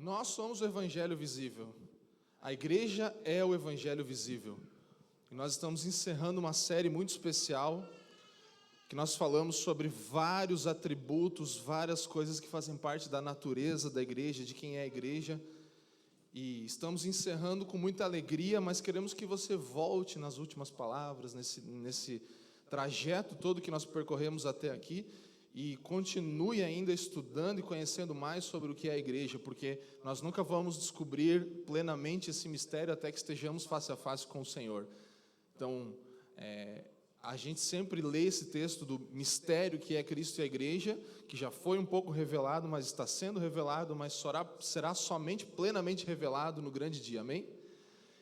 Nós somos o Evangelho visível. A igreja é o Evangelho visível. E nós estamos encerrando uma série muito especial, que nós falamos sobre vários atributos, várias coisas que fazem parte da natureza da igreja, de quem é a igreja. E estamos encerrando com muita alegria, mas queremos que você volte nas últimas palavras, nesse trajeto todo que nós percorremos até aqui, e continue ainda estudando e conhecendo mais sobre o que é a igreja, porque nós nunca vamos descobrir plenamente esse mistério até que estejamos face a face com o Senhor. Então, a gente sempre lê esse texto do mistério que é Cristo e a igreja, que já foi um pouco revelado, mas está sendo revelado, mas será somente plenamente revelado no grande dia, amém?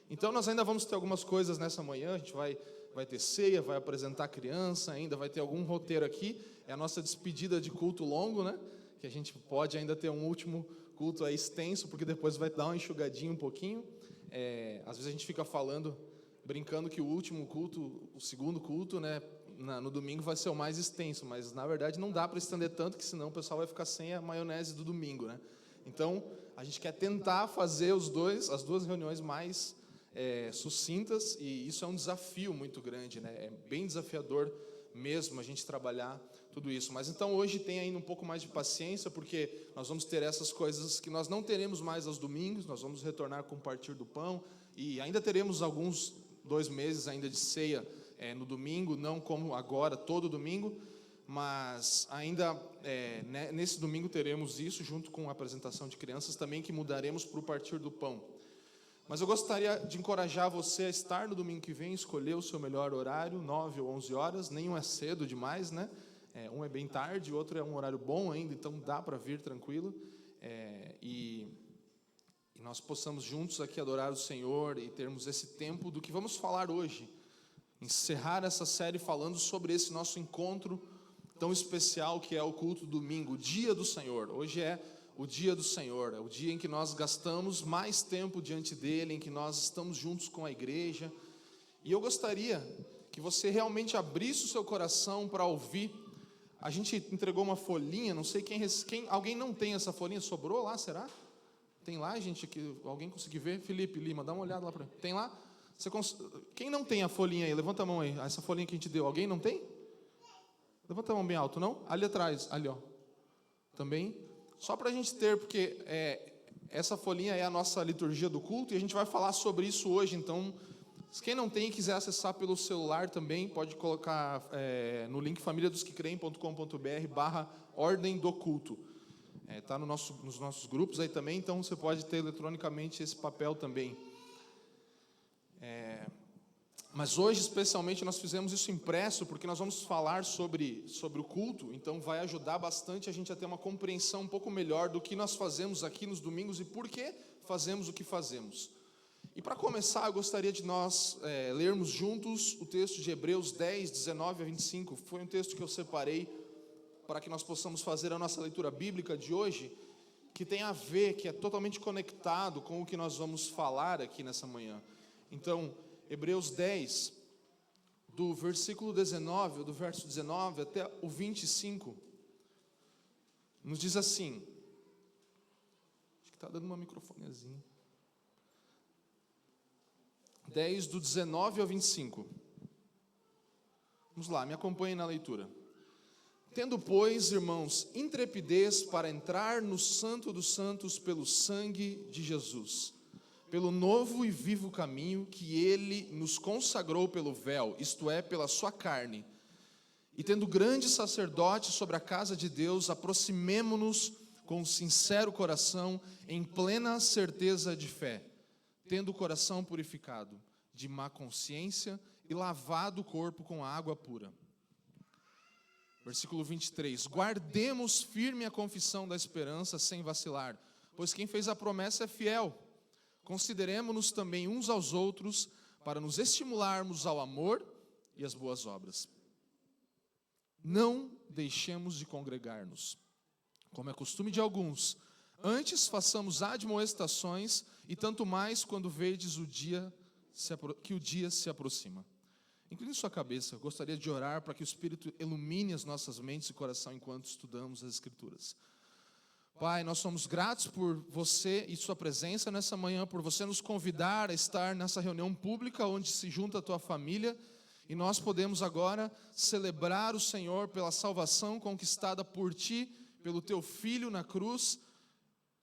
Então nós ainda vamos ter algumas coisas nessa manhã, a gente vai ter ceia, vai apresentar a criança, ainda vai ter algum roteiro aqui, é a nossa despedida de culto longo, né? Que a gente pode ainda ter um último culto aí extenso, porque depois vai dar uma enxugadinha um pouquinho. Às vezes a gente fica falando, brincando que o último culto, o segundo culto, né, no domingo vai ser o mais extenso, mas na verdade não dá para estender tanto, que senão o pessoal vai ficar sem a maionese do domingo, né? Então a gente quer tentar fazer as duas reuniões mais sucintas, e isso é um desafio muito grande, né? É bem desafiador mesmo a gente trabalhar tudo isso. Mas então hoje tem ainda um pouco mais de paciência, porque nós vamos ter essas coisas que nós não teremos mais aos domingos, nós vamos retornar com o partir do pão, e ainda teremos 2 meses ainda de ceia no domingo, não como agora, todo domingo, mas ainda nesse domingo teremos isso, junto com a apresentação de crianças também, que mudaremos para o partir do pão. Mas eu gostaria de encorajar você a estar no domingo que vem, escolher o seu melhor horário, 9 ou 11 horas, nenhum é cedo demais, né? Um é bem tarde, o outro é um horário bom ainda, então dá para vir tranquilo, e nós possamos juntos aqui adorar o Senhor e termos esse tempo do que vamos falar hoje, encerrar essa série falando sobre esse nosso encontro tão especial que é o culto do domingo, o dia do Senhor. Hoje é o dia do Senhor, é o dia em que nós gastamos mais tempo diante dele, em que nós estamos juntos com a igreja, e eu gostaria que você realmente abrisse o seu coração para ouvir. A gente entregou uma folhinha, não sei alguém não tem essa folhinha, sobrou lá, será? Tem lá, gente, que alguém conseguiu ver? Felipe Lima, dá uma olhada lá para mim. Tem lá? Quem não tem a folhinha aí? Levanta a mão aí. Essa folhinha que a gente deu, alguém não tem? Levanta a mão bem alto, não? Ali atrás, ali, ó. Também. Só para a gente ter, porque essa folhinha é a nossa liturgia do culto, e a gente vai falar sobre isso hoje. Então, quem não tem e quiser acessar pelo celular também, pode colocar no link famíliadosquecreem.com.br/ordem do culto. Está nos nossos grupos aí também, então você pode ter eletronicamente esse papel também. Mas hoje, especialmente, nós fizemos isso impresso, porque nós vamos falar sobre o culto, então vai ajudar bastante a gente a ter uma compreensão um pouco melhor do que nós fazemos aqui nos domingos e por que fazemos o que fazemos. E para começar, eu gostaria de nós lermos juntos o texto de Hebreus 10, 19 a 25. Foi um texto que eu separei para que nós possamos fazer a nossa leitura bíblica de hoje, que tem a ver, que é totalmente conectado com o que nós vamos falar aqui nessa manhã. Então, Hebreus 10, do versículo 19, ou do verso 19 até o 25, nos diz assim, acho que está dando uma microfonezinha, 10, do 19 ao 25, vamos lá, me acompanhem na leitura. Tendo, pois, irmãos, intrepidez para entrar no Santo dos Santos pelo sangue de Jesus, pelo novo e vivo caminho que ele nos consagrou pelo véu, isto é, pela sua carne. E tendo grande sacerdote sobre a casa de Deus, aproximemo-nos com sincero coração, em plena certeza de fé, tendo o coração purificado de má consciência e lavado o corpo com água pura. Versículo 23. Guardemos firme a confissão da esperança sem vacilar, pois quem fez a promessa é fiel. Consideremo-nos também uns aos outros para nos estimularmos ao amor e às boas obras. Não deixemos de congregar-nos, como é costume de alguns. Antes façamos admoestações, e tanto mais quando vedes que o dia se aproxima. Incline sua cabeça, eu gostaria de orar para que o Espírito ilumine as nossas mentes e coração enquanto estudamos as Escrituras. Pai, nós somos gratos por você e sua presença nessa manhã, por você nos convidar a estar nessa reunião pública onde se junta a tua família, e nós podemos agora celebrar o Senhor pela salvação conquistada por ti, pelo teu Filho na cruz,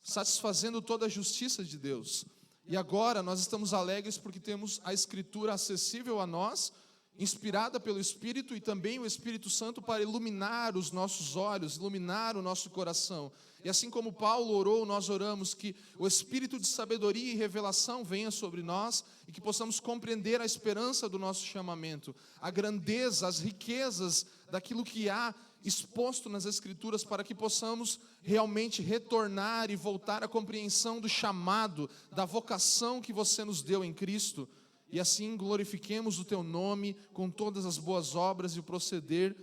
satisfazendo toda a justiça de Deus. E agora nós estamos alegres porque temos a Escritura acessível a nós, inspirada pelo Espírito e também o Espírito Santo para iluminar os nossos olhos, iluminar o nosso coração. E assim como Paulo orou, nós oramos que o Espírito de sabedoria e revelação venha sobre nós e que possamos compreender a esperança do nosso chamamento, a grandeza, as riquezas daquilo que há exposto nas Escrituras, para que possamos realmente retornar e voltar à compreensão do chamado, da vocação que você nos deu em Cristo. E assim glorifiquemos o teu nome com todas as boas obras e o proceder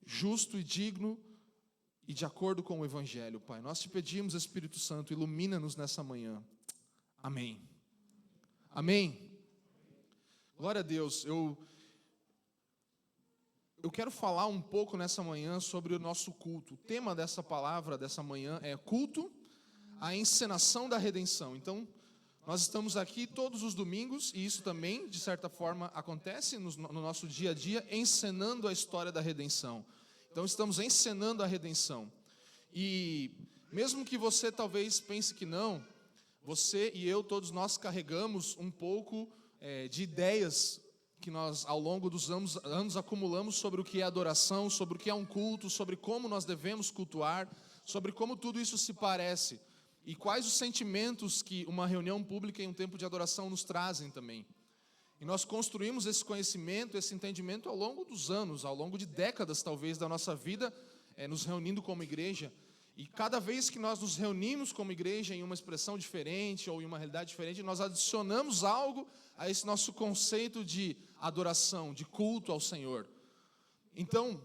justo e digno e de acordo com o Evangelho, Pai. Nós te pedimos, Espírito Santo, ilumina-nos nessa manhã. Amém. Amém. Glória a Deus. Eu quero falar um pouco nessa manhã sobre o nosso culto. O tema dessa palavra, dessa manhã, é culto, a encenação da redenção. Então, nós estamos aqui todos os domingos, e isso também, de certa forma, acontece no nosso dia a dia, encenando a história da redenção. Então, estamos encenando a redenção. E mesmo que você talvez pense que não, você e eu, todos nós carregamos um pouco de ideias que nós, ao longo dos anos acumulamos sobre o que é adoração, sobre o que é um culto, sobre como nós devemos cultuar, sobre como tudo isso se parece. E quais os sentimentos que uma reunião pública em um tempo de adoração nos trazem também. E nós construímos esse conhecimento, esse entendimento ao longo dos anos, ao longo de décadas talvez da nossa vida, nos reunindo como igreja. E cada vez que nós nos reunimos como igreja em uma expressão diferente ou em uma realidade diferente, nós adicionamos algo a esse nosso conceito de adoração, de culto ao Senhor. Então,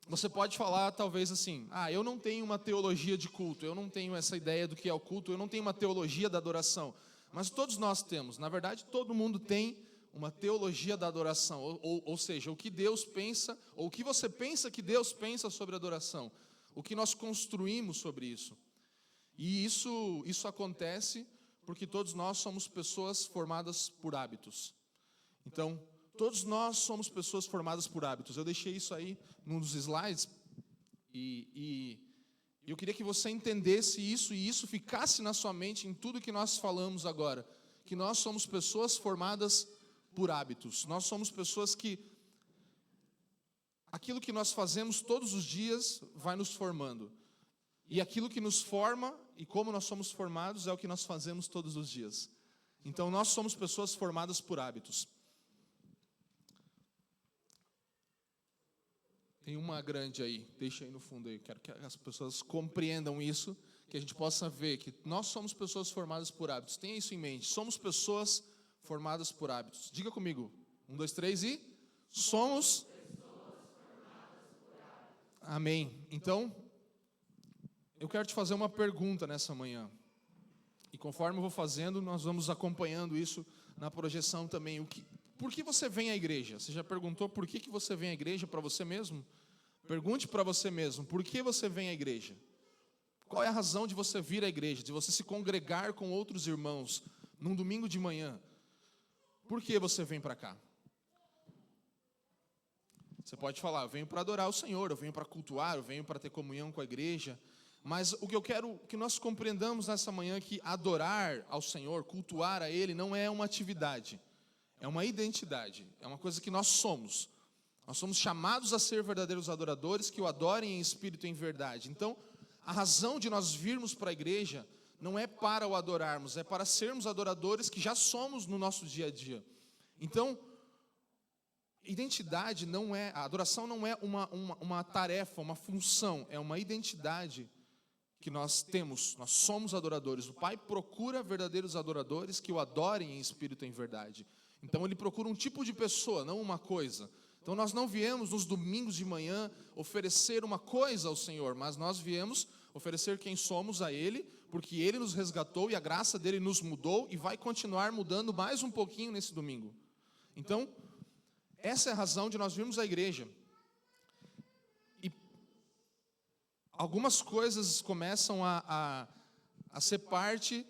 você pode falar talvez assim, eu não tenho uma teologia de culto, eu não tenho essa ideia do que é o culto, eu não tenho uma teologia da adoração. Mas todos nós temos, na verdade todo mundo tem uma teologia da adoração, ou seja, o que Deus pensa, ou o que você pensa que Deus pensa sobre a adoração, o que nós construímos sobre isso. E isso acontece porque todos nós somos pessoas formadas por hábitos. Então, todos nós somos pessoas formadas por hábitos. Eu deixei isso aí num dos slides e eu queria que você entendesse isso e isso ficasse na sua mente em tudo que nós falamos agora. Que nós somos pessoas formadas por hábitos. Nós somos pessoas que aquilo que nós fazemos todos os dias vai nos formando. E aquilo que nos forma e como nós somos formados é o que nós fazemos todos os dias. Então nós somos pessoas formadas por hábitos. Tem uma grande aí, deixa aí no fundo aí, quero que as pessoas compreendam isso, que a gente possa ver que nós somos pessoas formadas por hábitos. Tenha isso em mente, somos pessoas formadas por hábitos. Diga comigo, 1, 2, 3 e... Somos... Amém. Então, eu quero te fazer uma pergunta nessa manhã. E conforme eu vou fazendo, nós vamos acompanhando isso na projeção também. Por que você vem à igreja? Você já perguntou por que você vem à igreja para você mesmo? Pergunte para você mesmo, por que você vem à igreja? Qual é a razão de você vir à igreja, de você se congregar com outros irmãos num domingo de manhã? Por que você vem para cá? Você pode falar, eu venho para adorar o Senhor, eu venho para cultuar, eu venho para ter comunhão com a igreja. Mas o que eu quero que nós compreendamos nessa manhã é que adorar ao Senhor, cultuar a Ele, não é uma atividade, é uma identidade, é uma coisa que nós somos. Nós somos chamados a ser verdadeiros adoradores que o adorem em espírito e em verdade. Então, a razão de nós virmos para a igreja não é para o adorarmos, é para sermos adoradores que já somos no nosso dia a dia. Então, identidade não é, a adoração não é uma tarefa, uma função, é uma identidade que nós temos, nós somos adoradores. O Pai procura verdadeiros adoradores que o adorem em espírito e em verdade. Então Ele procura um tipo de pessoa, não uma coisa. Então nós não viemos nos domingos de manhã oferecer uma coisa ao Senhor, mas nós viemos oferecer quem somos a Ele, porque Ele nos resgatou e a graça dEle nos mudou e vai continuar mudando mais um pouquinho nesse domingo. Então, essa é a razão de nós virmos à igreja. algumas coisas começam a ser parte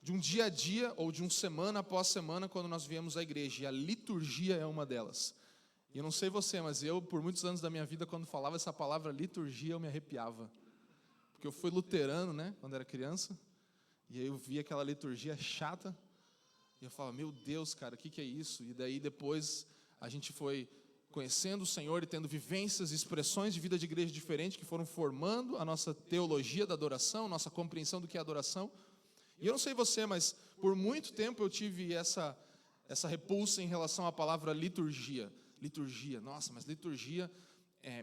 de um dia a dia ou de um semana após semana quando nós viemos à igreja. E a liturgia é uma delas. E eu não sei você, mas eu, por muitos anos da minha vida, quando falava essa palavra liturgia, eu me arrepiava. Porque eu fui luterano, né, quando era criança. E aí eu via aquela liturgia chata. E eu falava, meu Deus, cara, o que é isso? E daí depois a gente foi conhecendo o Senhor e tendo vivências e expressões de vida de igreja diferente que foram formando a nossa teologia da adoração, nossa compreensão do que é adoração. E eu não sei você, mas por muito tempo eu tive essa repulsa em relação à palavra liturgia. Liturgia, nossa, mas liturgia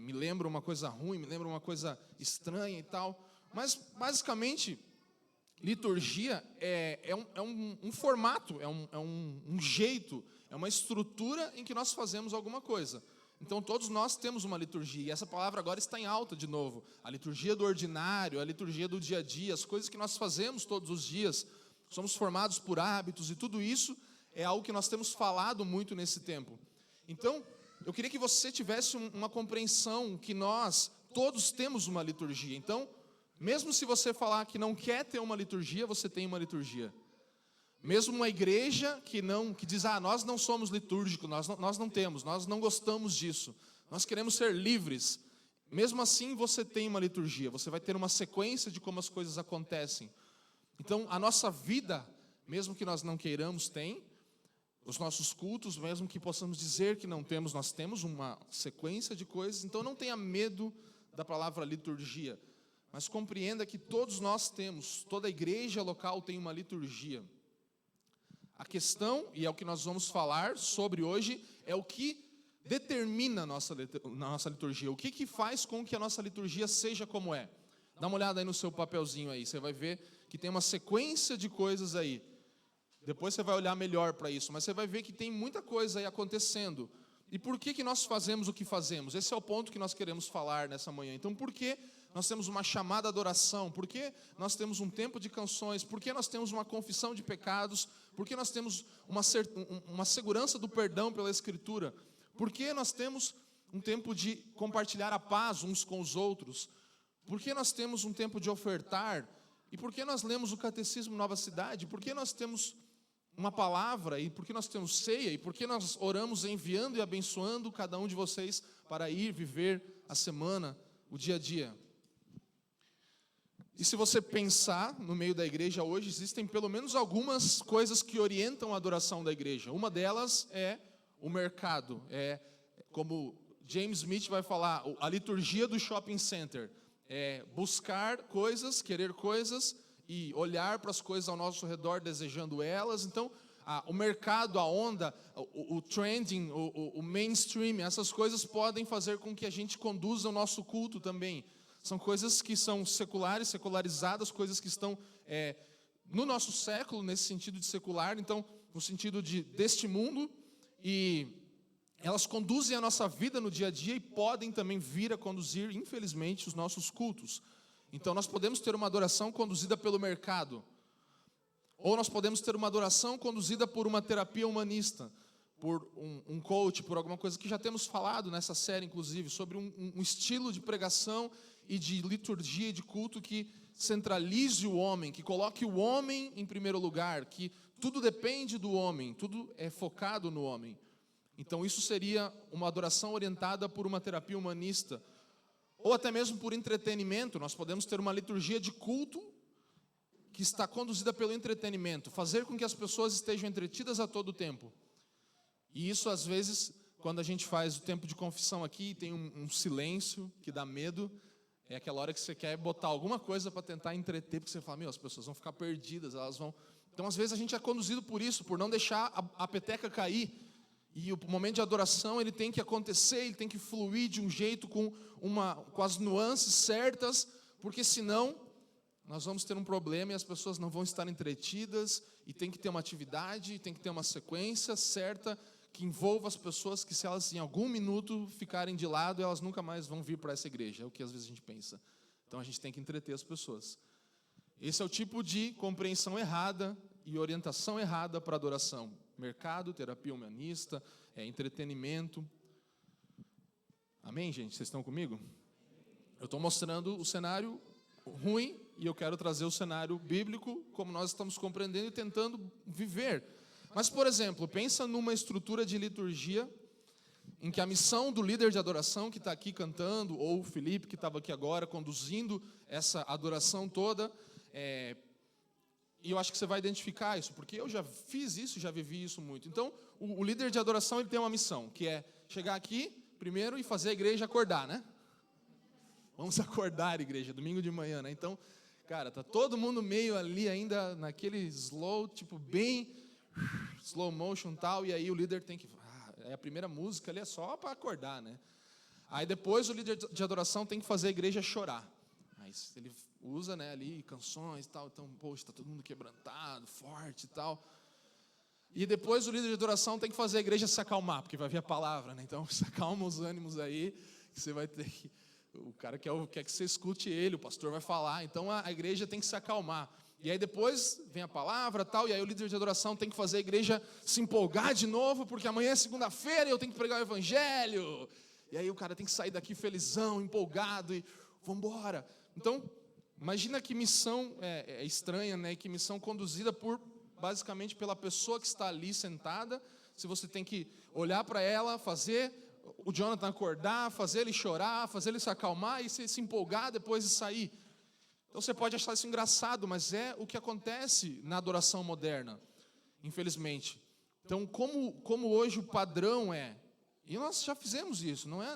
me lembra uma coisa ruim, me lembra uma coisa estranha e tal. Mas, basicamente, liturgia é um formato, é um jeito, é uma estrutura em que nós fazemos alguma coisa. Então, todos nós temos uma liturgia, e essa palavra agora está em alta de novo. A liturgia do ordinário, a liturgia do dia a dia, as coisas que nós fazemos todos os dias, somos formados por hábitos, e tudo isso é algo que nós temos falado muito nesse tempo. Então, eu queria que você tivesse uma compreensão que nós todos temos uma liturgia. Então, mesmo se você falar que não quer ter uma liturgia, você tem uma liturgia. Mesmo uma igreja que diz, nós não somos litúrgicos, nós não temos, nós não gostamos disso, nós queremos ser livres. Mesmo assim, você tem uma liturgia, você vai ter uma sequência de como as coisas acontecem. Então, a nossa vida, mesmo que nós não queiramos, tem. Os nossos cultos, mesmo que possamos dizer que não temos, nós temos uma sequência de coisas. Então, não tenha medo da palavra liturgia, mas compreenda que todos nós temos, toda a igreja local tem uma liturgia. A questão, e é o que nós vamos falar sobre hoje, é o que determina a nossa liturgia. O que faz com que a nossa liturgia seja como é. Dá uma olhada aí no seu papelzinho aí, você vai ver que tem uma sequência de coisas aí. Depois você vai olhar melhor para isso, mas você vai ver que tem muita coisa aí acontecendo. E por que nós fazemos o que fazemos? Esse é o ponto que nós queremos falar nessa manhã. Então, por que nós temos uma chamada adoração? Por que nós temos um tempo de canções? Por que nós temos uma confissão de pecados? Por que nós temos uma segurança do perdão pela Escritura? Por que nós temos um tempo de compartilhar a paz uns com os outros? Por que nós temos um tempo de ofertar? E por que nós lemos o Catecismo Nova Cidade? Por que nós temos uma palavra? E por que nós temos ceia? E por que nós oramos enviando e abençoando cada um de vocês para ir viver a semana, o dia a dia? E se você pensar no meio da igreja hoje, existem pelo menos algumas coisas que orientam a adoração da igreja. Uma delas é o mercado. É, como James Smith vai falar, a liturgia do shopping center. É buscar coisas, querer coisas e olhar para as coisas ao nosso redor desejando elas. Então, o mercado, a onda, o trending, o mainstream, essas coisas podem fazer com que a gente conduza o nosso culto também. São coisas que são seculares, secularizadas, coisas que estão no nosso século, nesse sentido de secular, então, no sentido deste mundo, e elas conduzem a nossa vida no dia a dia e podem também vir a conduzir, infelizmente, os nossos cultos. Então, nós podemos ter uma adoração conduzida pelo mercado, ou nós podemos ter uma adoração conduzida por uma terapia humanista, por um coach, por alguma coisa que já temos falado nessa série, inclusive, sobre um estilo de pregação e de liturgia e de culto que centralize o homem, que coloque o homem em primeiro lugar, que tudo depende do homem, tudo é focado no homem. Então isso seria uma adoração orientada por uma terapia humanista, ou até mesmo por entretenimento. Nós podemos ter uma liturgia de culto que está conduzida pelo entretenimento, fazer com que as pessoas estejam entretidas a todo tempo. E isso às vezes, quando a gente faz o tempo de confissão aqui, tem um silêncio que dá medo. É aquela hora que você quer botar alguma coisa para tentar entreter, porque você fala, as pessoas vão ficar perdidas, elas vão... Então, às vezes, a gente é conduzido por isso, por não deixar a peteca cair. E o momento de adoração, ele tem que acontecer, ele tem que fluir de um jeito com as nuances certas, porque senão nós vamos ter um problema e as pessoas não vão estar entretidas, e tem que ter uma atividade, tem que ter uma sequência certa, que envolva as pessoas, que se elas em algum minuto ficarem de lado, elas nunca mais vão vir para essa igreja. É o que às vezes a gente pensa. Então a gente tem que entreter as pessoas. Esse é o tipo de compreensão errada e orientação errada para adoração. Mercado, terapia humanista, entretenimento. Amém, gente? Vocês estão comigo? Eu estou mostrando o cenário ruim e eu quero trazer o cenário bíblico, como nós estamos compreendendo e tentando viver. Mas, por exemplo, pensa numa estrutura de liturgia em que a missão do líder de adoração que está aqui cantando, ou o Felipe que estava aqui agora conduzindo essa adoração toda, e eu acho que você vai identificar isso, porque eu já fiz isso, já vivi isso muito. Então, o líder de adoração ele tem uma missão, que é chegar aqui primeiro e fazer a igreja acordar, né? Vamos acordar, igreja, domingo de manhã, né? Então, cara, tá todo mundo meio ali ainda naquele slow, tipo bem slow motion e tal, e aí o líder tem que... a primeira música ali é só para acordar, né? Aí depois o líder de adoração tem que fazer a igreja chorar. Aí ele usa, né, ali canções e tal, então, poxa, tá todo mundo quebrantado, forte e tal. E depois o líder de adoração tem que fazer a igreja se acalmar, porque vai vir a palavra, né? Então, se acalma os ânimos aí, que você vai ter que... O cara quer que você escute ele, o pastor vai falar, então a igreja tem que se acalmar. E aí depois vem a palavra tal, e aí o líder de adoração tem que fazer a igreja se empolgar de novo, porque amanhã é segunda-feira e eu tenho que pregar o evangelho. E aí o cara tem que sair daqui felizão, empolgado e vamos embora. Então, imagina que missão estranha, né? Que missão conduzida basicamente pela pessoa que está ali sentada. Se você tem que olhar para ela, fazer o Jonathan acordar, fazer ele chorar, fazer ele se acalmar e se empolgar depois de sair. Então você pode achar isso engraçado, mas é o que acontece na adoração moderna, infelizmente. Então, como hoje o padrão e nós já fizemos isso, não é?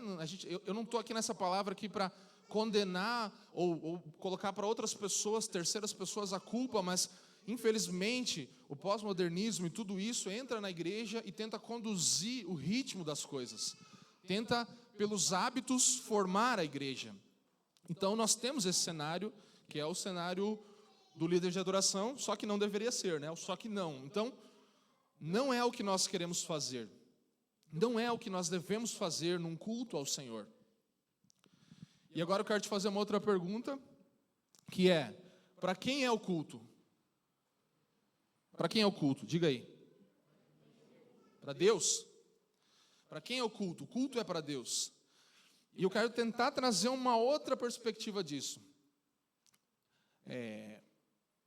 Eu não estou aqui nessa palavra aqui para condenar ou colocar para outras pessoas, terceiras pessoas, a culpa, mas infelizmente o pós-modernismo e tudo isso entra na igreja e tenta conduzir o ritmo das coisas. Tenta, pelos hábitos, formar a igreja. Então, nós temos esse cenário, que é o cenário do líder de adoração, só que não deveria ser, né? Só que não. Então, não é o que nós queremos fazer. Não é o que nós devemos fazer num culto ao Senhor. E agora eu quero te fazer uma outra pergunta, que é, para quem é o culto? Para quem é o culto? Diga aí. Para Deus? Para quem é o culto? O culto é para Deus. E eu quero tentar trazer uma outra perspectiva disso.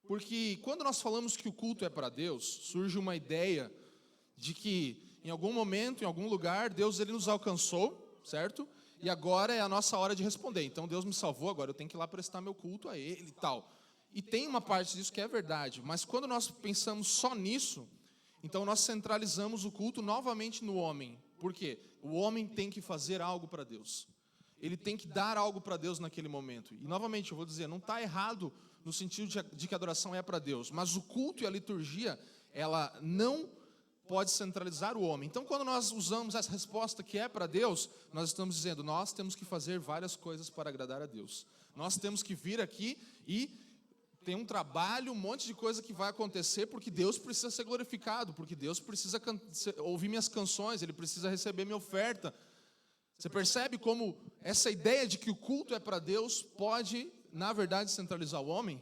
Porque quando nós falamos que o culto é para Deus, surge uma ideia de que em algum momento, em algum lugar, Deus ele nos alcançou, certo? E agora é a nossa hora de responder. Então Deus me salvou, agora eu tenho que ir lá prestar meu culto a Ele e tal. E tem uma parte disso que é verdade, mas quando nós pensamos só nisso, então nós centralizamos o culto novamente no homem. Por quê? O homem tem que fazer algo para Deus. Ele tem que dar algo para Deus naquele momento. E novamente eu vou dizer, não está errado no sentido de que a adoração é para Deus, mas o culto e a liturgia, ela não pode centralizar o homem. Então quando nós usamos essa resposta que é para Deus, nós estamos dizendo, nós temos que fazer várias coisas para agradar a Deus. Nós temos que vir aqui e tem um trabalho, um monte de coisa que vai acontecer, porque Deus precisa ser glorificado, porque Deus precisa ouvir minhas canções, Ele precisa receber minha oferta. Você percebe como essa ideia de que o culto é para Deus pode, na verdade, centralizar o homem?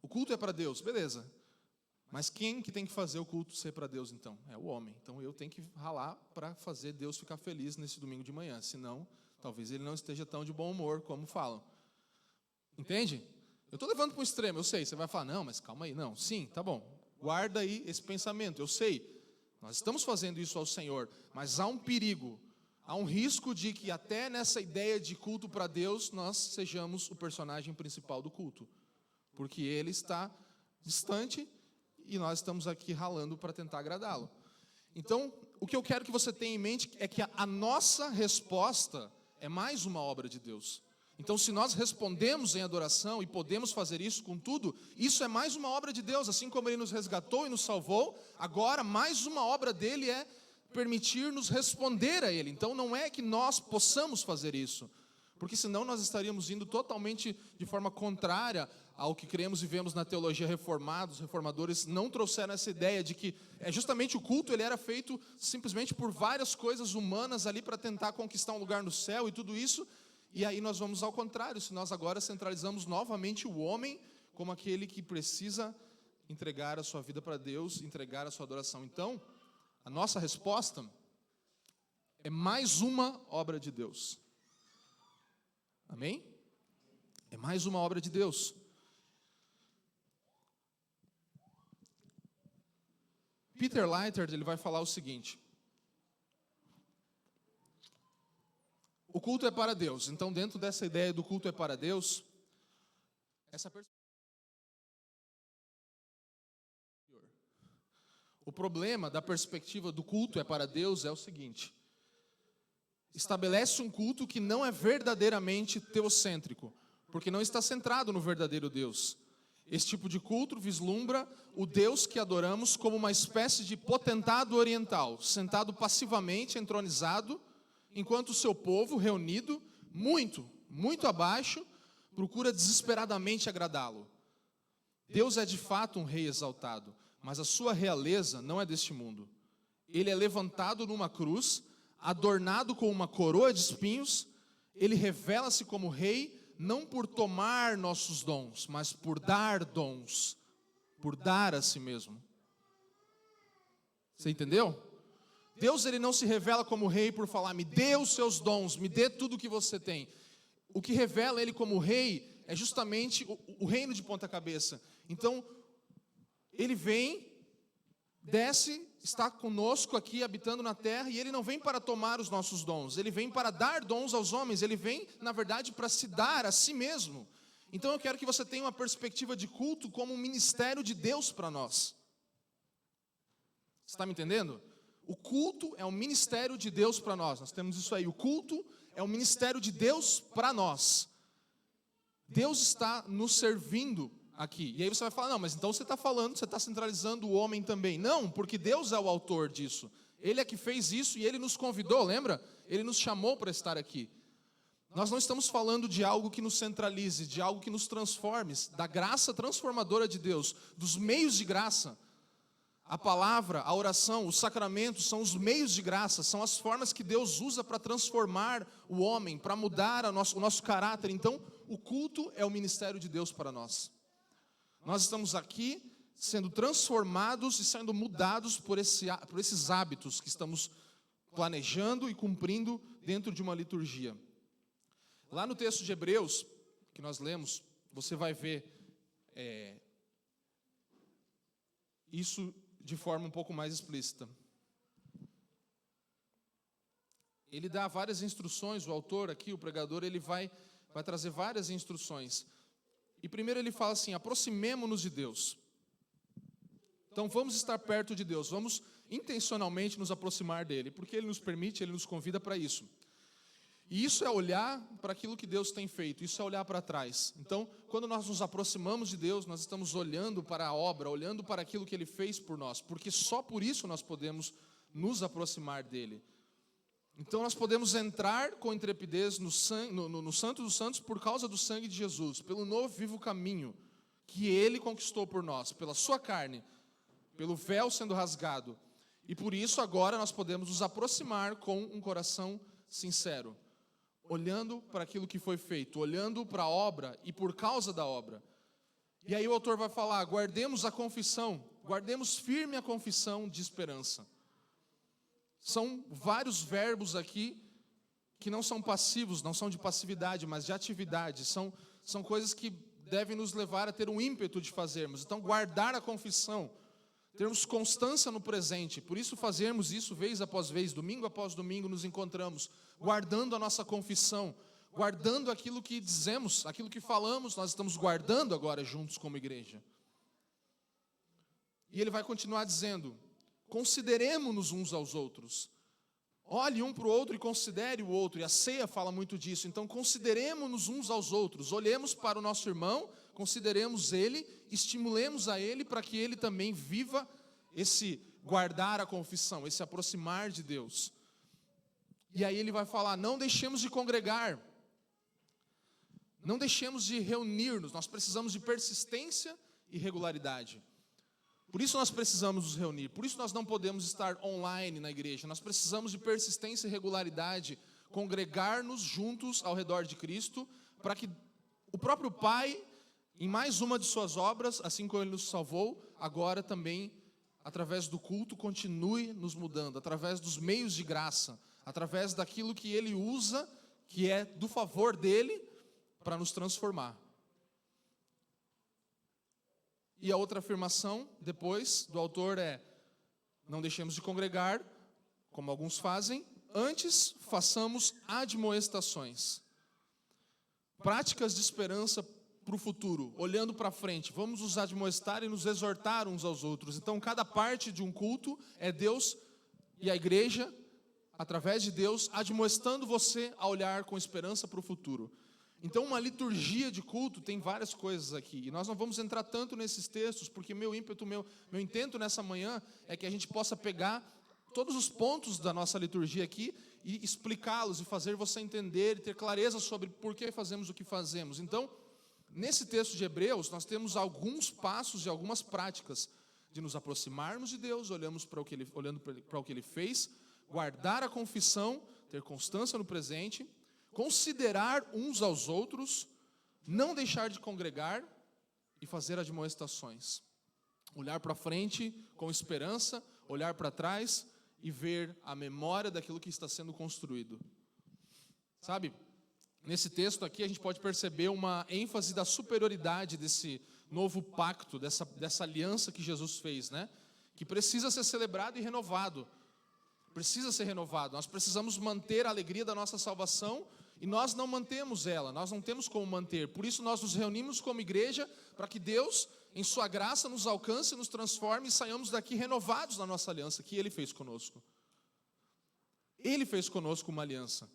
O culto é para Deus, beleza. Mas quem que tem que fazer o culto ser para Deus, então? É o homem. Então eu tenho que ralar para fazer Deus ficar feliz nesse domingo de manhã, senão talvez Ele não esteja tão de bom humor como falam. Entende? Eu estou levando para um extremo, eu sei. Você vai falar, não, mas calma aí. Não, sim, tá bom. Guarda aí esse pensamento, eu sei. Nós estamos fazendo isso ao Senhor, mas há um perigo, há um risco de que até nessa ideia de culto para Deus, nós sejamos o personagem principal do culto. Porque Ele está distante e nós estamos aqui ralando para tentar agradá-lo. Então, o que eu quero que você tenha em mente é que a nossa resposta é mais uma obra de Deus. Então, se nós respondemos em adoração e podemos fazer isso com tudo, isso é mais uma obra de Deus, assim como Ele nos resgatou e nos salvou, agora mais uma obra dEle é permitir-nos responder a Ele. Então, não é que nós possamos fazer isso, porque senão nós estaríamos indo totalmente de forma contrária ao que cremos e vemos na teologia reformada. Os reformadores não trouxeram essa ideia de que justamente o culto ele era feito simplesmente por várias coisas humanas ali para tentar conquistar um lugar no céu e tudo isso. E aí nós vamos ao contrário, se nós agora centralizamos novamente o homem como aquele que precisa entregar a sua vida para Deus, entregar a sua adoração. Então, a nossa resposta é mais uma obra de Deus. Amém? É mais uma obra de Deus. Peter Leiter, ele vai falar o seguinte: o culto é para Deus. Então, dentro dessa ideia do culto é para Deus, o problema da perspectiva do culto é para Deus é o seguinte: estabelece um culto que não é verdadeiramente teocêntrico, porque não está centrado no verdadeiro Deus. Esse tipo de culto vislumbra o Deus que adoramos como uma espécie de potentado oriental, sentado passivamente, entronizado, enquanto o seu povo, reunido, muito abaixo, procura desesperadamente agradá-lo. Deus é de fato um rei exaltado, mas a sua realeza não é deste mundo. Ele é levantado numa cruz, adornado com uma coroa de espinhos. Ele revela-se como rei, não por tomar nossos dons, mas por dar dons, por dar a si mesmo. Você entendeu? Deus, ele não se revela como rei por falar, me dê os seus dons, me dê tudo o que você tem. O que revela ele como rei é justamente o reino de ponta cabeça. Então, ele vem, desce, está conosco aqui, habitando na terra, e ele não vem para tomar os nossos dons, ele vem para dar dons aos homens, ele vem, na verdade, para se dar a si mesmo. Então eu quero que você tenha uma perspectiva de culto como um ministério de Deus para nós. Você está me entendendo? O culto é um ministério de Deus para nós temos isso aí, o culto é um ministério de Deus para nós. Deus está nos servindo aqui. E aí você vai falar, não, mas então você está centralizando o homem também. Não, porque Deus é o autor disso. Ele é que fez isso e Ele nos convidou, lembra? Ele nos chamou para estar aqui. Nós não estamos falando de algo que nos centralize, de algo que nos transforme, da graça transformadora de Deus, dos meios de graça. A palavra, a oração, os sacramentos são os meios de graça, são as formas que Deus usa para transformar o homem, para mudar o nosso caráter. Então, o culto é o ministério de Deus para nós. Nós estamos aqui sendo transformados e sendo mudados por esses hábitos que estamos planejando e cumprindo dentro de uma liturgia. Lá no texto de Hebreus, que nós lemos, você vai ver isso de forma um pouco mais explícita. Ele dá várias instruções, o autor aqui, o pregador, ele vai trazer várias instruções. E primeiro ele fala assim, aproximemo-nos de Deus. Então vamos estar perto de Deus, vamos intencionalmente nos aproximar dele, porque ele nos permite, ele nos convida para isso. E isso é olhar para aquilo que Deus tem feito, isso é olhar para trás. Então, quando nós nos aproximamos de Deus, nós estamos olhando para a obra, olhando para aquilo que Ele fez por nós, porque só por isso nós podemos nos aproximar dEle. Então nós podemos entrar com intrepidez no Santo dos Santos por causa do sangue de Jesus, pelo novo vivo caminho que Ele conquistou por nós, pela sua carne, pelo véu sendo rasgado. E por isso agora nós podemos nos aproximar com um coração sincero, olhando para aquilo que foi feito, olhando para a obra e por causa da obra. E aí o autor vai falar, guardemos a confissão, guardemos firme a confissão de esperança. São vários verbos aqui que não são passivos, não são de passividade, mas de atividade. São coisas que devem nos levar a ter um ímpeto de fazermos. Então, guardar a confissão, termos constância no presente. Por isso, fazermos isso vez após vez, domingo após domingo, nos encontramos, guardando a nossa confissão, guardando aquilo que dizemos, aquilo que falamos, nós estamos guardando agora juntos como igreja. E ele vai continuar dizendo, consideremos-nos uns aos outros. Olhe um para o outro e considere o outro. E a ceia fala muito disso. Então, consideremos-nos uns aos outros. Olhemos para o nosso irmão, consideremos ele, estimulemos a ele para que ele também viva esse guardar a confissão, esse aproximar de Deus. E aí ele vai falar, não deixemos de congregar. Não deixemos de reunir-nos. Nós precisamos de persistência e regularidade. Por isso nós precisamos nos reunir, por isso nós não podemos estar online na igreja, nós precisamos de persistência e regularidade, congregar-nos juntos ao redor de Cristo, para que o próprio Pai, em mais uma de suas obras, assim como Ele nos salvou, agora também, através do culto, continue nos mudando, através dos meios de graça, através daquilo que Ele usa, que é do favor dEle, para nos transformar. E a outra afirmação, depois, do autor é: não deixemos de congregar, como alguns fazem, antes façamos admoestações. Práticas de esperança para o futuro, olhando para frente. Vamos nos admoestar e nos exortar uns aos outros. Então, cada parte de um culto é Deus e a igreja, através de Deus, admoestando você a olhar com esperança para o futuro. Então, uma liturgia de culto tem várias coisas aqui. E nós não vamos entrar tanto nesses textos, porque meu ímpeto, meu intento nessa manhã é que a gente possa pegar todos os pontos da nossa liturgia aqui e explicá-los e fazer você entender e ter clareza sobre por que fazemos o que fazemos. Então, nesse texto de Hebreus, nós temos alguns passos e algumas práticas de nos aproximarmos de Deus, olhando para o que Ele fez, guardar a confissão, ter constância no presente, considerar uns aos outros, não deixar de congregar e fazer admoestações. Olhar para frente com esperança, olhar para trás e ver a memória daquilo que está sendo construído. Sabe, nesse texto aqui a gente pode perceber uma ênfase da superioridade desse novo pacto, dessa aliança que Jesus fez, né? Que precisa ser celebrado e renovado. Precisa ser renovado. Nós precisamos manter a alegria da nossa salvação e nós não mantemos ela, nós não temos como manter. Por isso nós nos reunimos como igreja para que Deus, em sua graça, nos alcance, nos transforme e saiamos daqui renovados na nossa aliança que Ele fez conosco. Ele fez conosco uma aliança.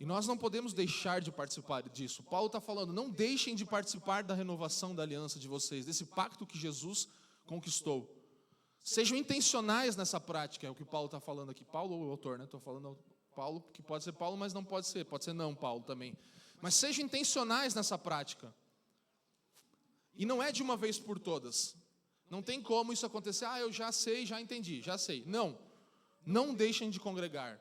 E nós não podemos deixar de participar disso. Paulo está falando, não deixem de participar da renovação da aliança de vocês, desse pacto que Jesus conquistou. Sejam intencionais nessa prática, é o que Paulo está falando aqui. Paulo ou o autor, né? Estou falando Paulo, que pode ser Paulo, mas não pode ser não Paulo também. Mas sejam intencionais nessa prática. E não é de uma vez por todas. Não tem como isso acontecer, eu já sei, já entendi, já sei. Não deixem de congregar.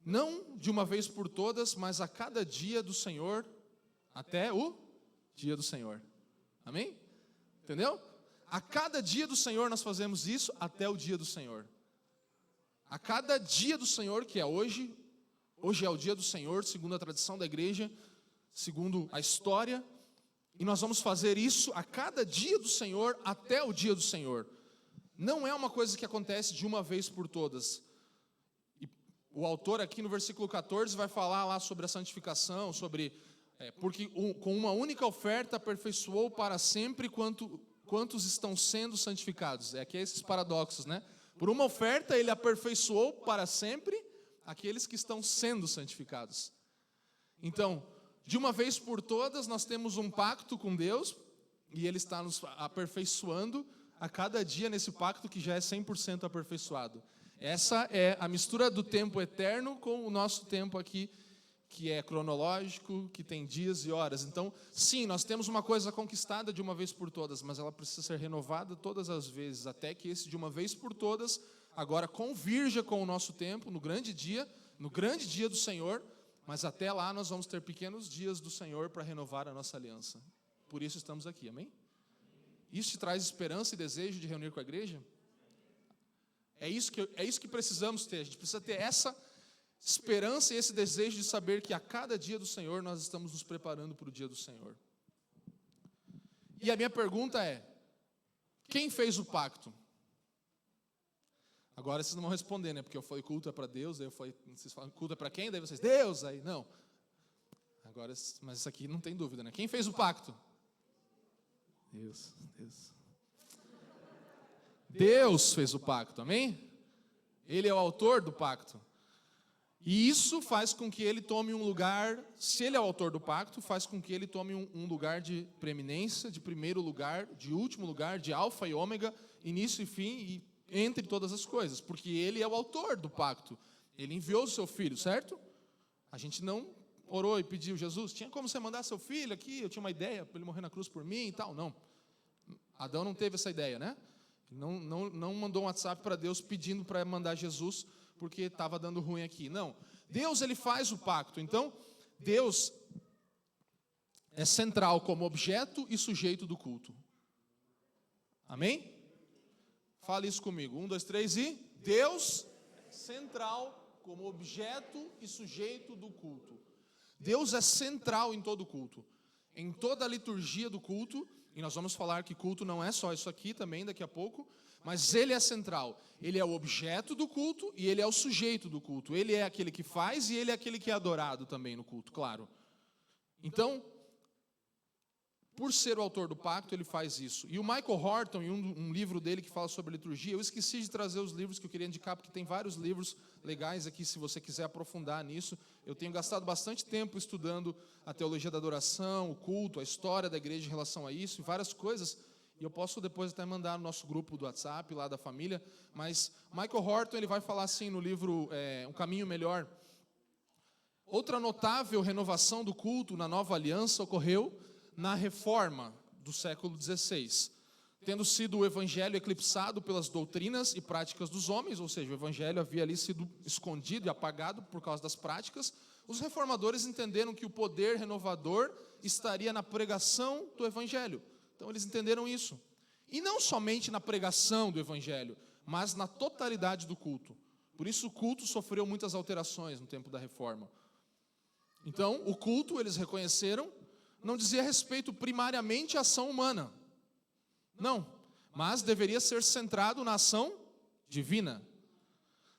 Não de uma vez por todas, mas a cada dia do Senhor, até o dia do Senhor. Amém? Entendeu? A cada dia do Senhor nós fazemos isso até o dia do Senhor. A cada dia do Senhor, que é hoje é o dia do Senhor, segundo a tradição da igreja, segundo a história, e nós vamos fazer isso a cada dia do Senhor até o dia do Senhor. Não é uma coisa que acontece de uma vez por todas. E o autor aqui no versículo 14 vai falar lá sobre a santificação, sobre porque com uma única oferta aperfeiçoou para sempre quantos estão sendo santificados. Aqui é esses paradoxos, né? Por uma oferta ele aperfeiçoou para sempre aqueles que estão sendo santificados. Então, de uma vez por todas, nós temos um pacto com Deus, e Ele está nos aperfeiçoando a cada dia nesse pacto que já é 100% aperfeiçoado. Essa é a mistura do tempo eterno com o nosso tempo aqui, que é cronológico, que tem dias e horas. Então, sim, nós temos uma coisa conquistada de uma vez por todas, mas ela precisa ser renovada todas as vezes, até que esse de uma vez por todas, agora convirja com o nosso tempo, no grande dia do Senhor, mas até lá nós vamos ter pequenos dias do Senhor para renovar a nossa aliança. Por isso estamos aqui, amém? Isso te traz esperança e desejo de reunir com a igreja? É isso que precisamos ter, a gente precisa ter essa esperança e esse desejo de saber que a cada dia do Senhor nós estamos nos preparando para o dia do Senhor. E a minha pergunta é: quem fez o pacto? Agora vocês não vão responder, né? Porque eu falei culto é para Deus, daí vocês falam culto é para quem? Daí vocês, Deus, aí não. Agora, mas isso aqui não tem dúvida, né? Quem fez o pacto? Deus. Deus fez o pacto, amém? Ele é o autor do pacto. E isso faz com que ele tome um lugar, se ele é o autor do pacto, faz com que ele tome um lugar de preeminência, de primeiro lugar, de último lugar, de alfa e ômega, início e fim, e entre todas as coisas, porque ele é o autor do pacto. Ele enviou o seu filho, certo? A gente não orou e pediu, Jesus, tinha como você mandar seu filho aqui? Eu tinha uma ideia para ele morrer na cruz por mim e tal. Não. Adão não teve essa ideia, né? Não mandou um WhatsApp para Deus pedindo para mandar Jesus, porque estava dando ruim aqui. Não. Deus, ele faz o pacto. Então, Deus é central como objeto e sujeito do culto. Amém? Fale isso comigo. 1, 2, 3 e... Deus é central como objeto e sujeito do culto. Deus é central em todo culto, em toda a liturgia do culto, e nós vamos falar que culto não é só isso aqui também daqui a pouco, mas Ele é central. Ele é o objeto do culto e Ele é o sujeito do culto. Ele é aquele que faz e Ele é aquele que é adorado também no culto, claro. Então, por ser o autor do pacto, ele faz isso. E o Michael Horton, em um livro dele que fala sobre liturgia, eu esqueci de trazer os livros que eu queria indicar, porque tem vários livros legais aqui, se você quiser aprofundar nisso. Eu tenho gastado bastante tempo estudando a teologia da adoração, o culto, a história da igreja em relação a isso, e várias coisas, e eu posso depois até mandar no nosso grupo do WhatsApp, lá da família, mas Michael Horton, ele vai falar assim no livro Um Caminho Melhor. Outra notável renovação do culto na Nova Aliança ocorreu na reforma do século XVI, tendo sido o evangelho eclipsado pelas doutrinas e práticas dos homens, ou seja, o evangelho havia ali sido escondido e apagado por causa das práticas. Os reformadores entenderam que o poder renovador estaria na pregação do evangelho. Então eles entenderam isso. E não somente na pregação do evangelho, mas na totalidade do culto. Por isso o culto sofreu muitas alterações no tempo da reforma. Então, o culto, eles reconheceram, não dizia respeito primariamente à ação humana. Não, mas deveria ser centrado na ação divina.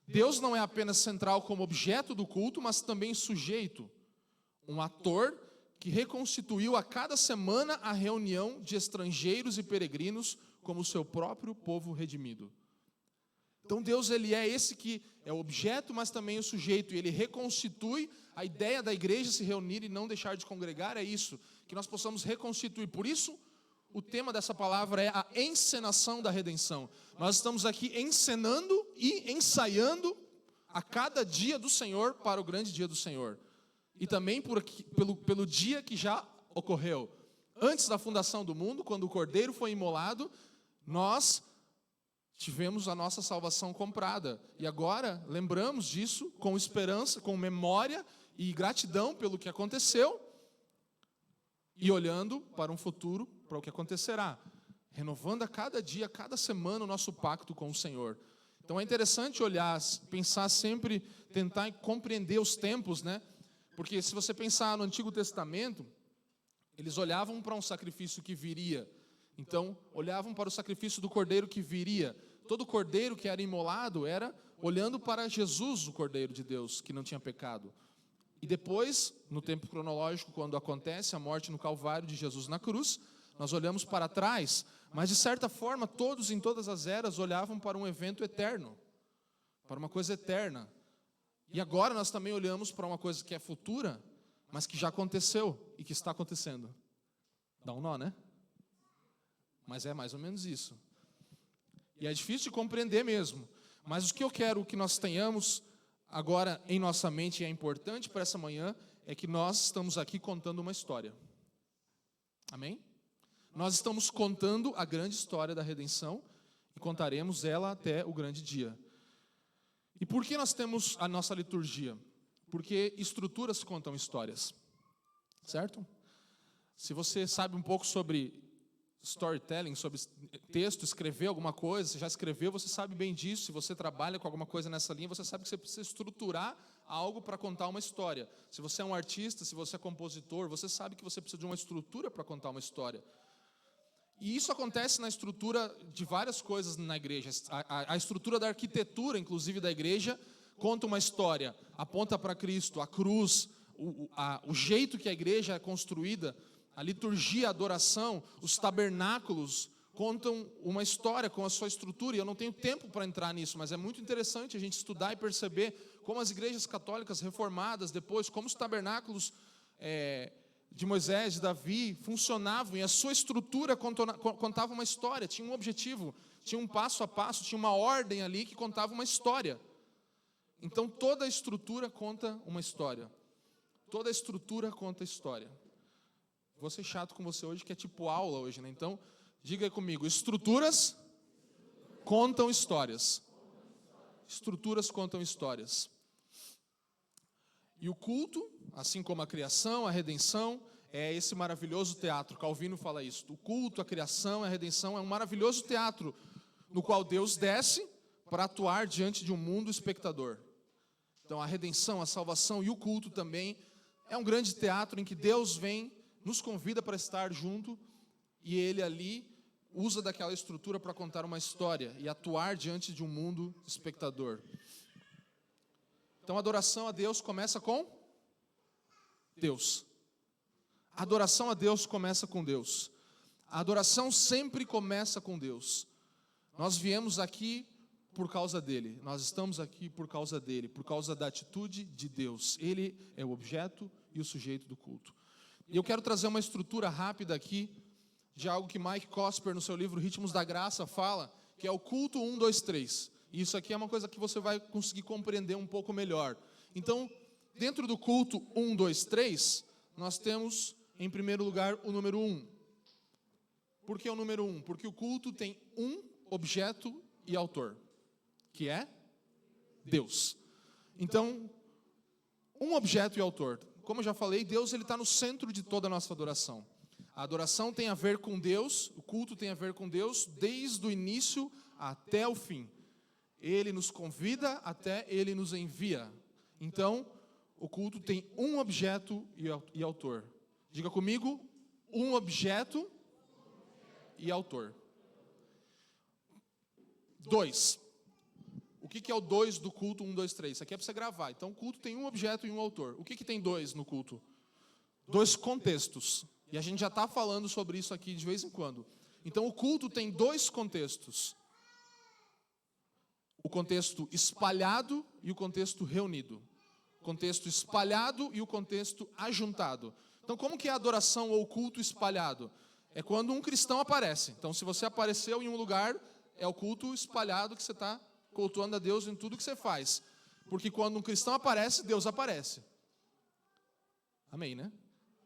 Deus não é apenas central como objeto do culto, mas também sujeito. Um ator que reconstituiu a cada semana a reunião de estrangeiros e peregrinos como seu próprio povo redimido. Então Deus, ele é esse que é o objeto, mas também o sujeito, e ele reconstitui a ideia da igreja se reunir e não deixar de congregar, é isso, que nós possamos reconstituir. Por isso, o tema dessa palavra é a encenação da redenção. Nós estamos aqui encenando e ensaiando a cada dia do Senhor para o grande dia do Senhor. E também pelo dia que já ocorreu. Antes da fundação do mundo, quando o Cordeiro foi imolado, nós tivemos a nossa salvação comprada. E agora lembramos disso com esperança, com memória e gratidão pelo que aconteceu. E olhando para um futuro, para o que acontecerá. Renovando a cada dia, a cada semana o nosso pacto com o Senhor. Então é interessante olhar, pensar sempre, tentar compreender os tempos, né? Porque se você pensar no Antigo Testamento, eles olhavam para um sacrifício que viria. Então, olhavam para o sacrifício do cordeiro que viria. Todo cordeiro que era imolado era olhando para Jesus, o Cordeiro de Deus, que não tinha pecado. E depois, no tempo cronológico, quando acontece a morte no Calvário de Jesus na cruz, nós olhamos para trás, mas de certa forma, todos em todas as eras olhavam para um evento eterno, para uma coisa eterna. E agora nós também olhamos para uma coisa que é futura, mas que já aconteceu e que está acontecendo. Dá um nó, né? Mas é mais ou menos isso. E é difícil de compreender mesmo. Mas o que eu quero que nós tenhamos agora em nossa mente, e é importante para essa manhã, é que nós estamos aqui contando uma história. Amém? Nós estamos contando a grande história da redenção e contaremos ela até o grande dia. E por que nós temos a nossa liturgia? Porque estruturas contam histórias. Certo? Se você sabe um pouco sobre storytelling, sobre texto, escrever alguma coisa, você já escreveu, você sabe bem disso. Se você trabalha com alguma coisa nessa linha, você sabe que você precisa estruturar algo para contar uma história. Se você é um artista, se você é compositor, você sabe que você precisa de uma estrutura para contar uma história. E isso acontece na estrutura de várias coisas na igreja. A estrutura da arquitetura, inclusive, da igreja, conta uma história, aponta para Cristo, a cruz, o jeito que a igreja é construída, a liturgia, a adoração, os tabernáculos contam uma história com a sua estrutura, e eu não tenho tempo para entrar nisso, mas é muito interessante a gente estudar e perceber como as igrejas católicas reformadas depois, como os tabernáculos de Moisés, de Davi, funcionavam, e a sua estrutura contava uma história, tinha um objetivo, tinha um passo a passo, tinha uma ordem ali que contava uma história. Então toda a estrutura conta uma história. Toda a estrutura conta história. Vou ser chato com você hoje, que é tipo aula hoje, né? Então, diga aí comigo, estruturas contam histórias. Estruturas contam histórias. E o culto, assim como a criação, a redenção, é esse maravilhoso teatro. Calvino fala isso. O culto, a criação, a redenção é um maravilhoso teatro no qual Deus desce para atuar diante de um mundo espectador. Então, a redenção, a salvação e o culto também É um grande teatro em que Deus vem, nos convida para estar junto, e Ele ali usa daquela estrutura para contar uma história e atuar diante de um mundo espectador. Então a adoração a Deus começa com Deus. A adoração a Deus começa com Deus. A adoração sempre começa com Deus. Nós viemos aqui por causa dele. Nós estamos aqui por causa dele, por causa da atitude de Deus. Ele é o objeto e o sujeito do culto. E eu quero trazer uma estrutura rápida aqui de algo que Mike Cosper, no seu livro Ritmos da Graça, fala, que é o culto 1, 2, 3. E isso aqui é uma coisa que você vai conseguir compreender um pouco melhor. Então, dentro do culto 1, 2, 3, nós temos, em primeiro lugar, o número 1. Por que o número 1? Porque o culto tem um objeto e autor, que é Deus. Então, um objeto e autor. Como eu já falei, Deus está no centro de toda a nossa adoração. A adoração tem a ver com Deus, o culto tem a ver com Deus desde o início até o fim. Ele nos convida até Ele nos envia. Então, o culto tem um objeto e autor. Diga comigo, um objeto e autor. 2. O que é o 2 do culto 1, 2, 3? Isso aqui é para você gravar. Então, o culto tem um objeto e um autor. O que tem 2 no culto? 2 contextos. E a gente já está falando sobre isso aqui de vez em quando. Então, o culto tem 2 contextos. O contexto espalhado e o contexto reunido. O contexto espalhado e o contexto ajuntado. Então, como que é a adoração ou culto espalhado? É quando um cristão aparece. Então, se você apareceu em um lugar, é o culto espalhado que você está cultuando a Deus em tudo que você faz. Porque quando um cristão aparece, Deus aparece. Amém, né?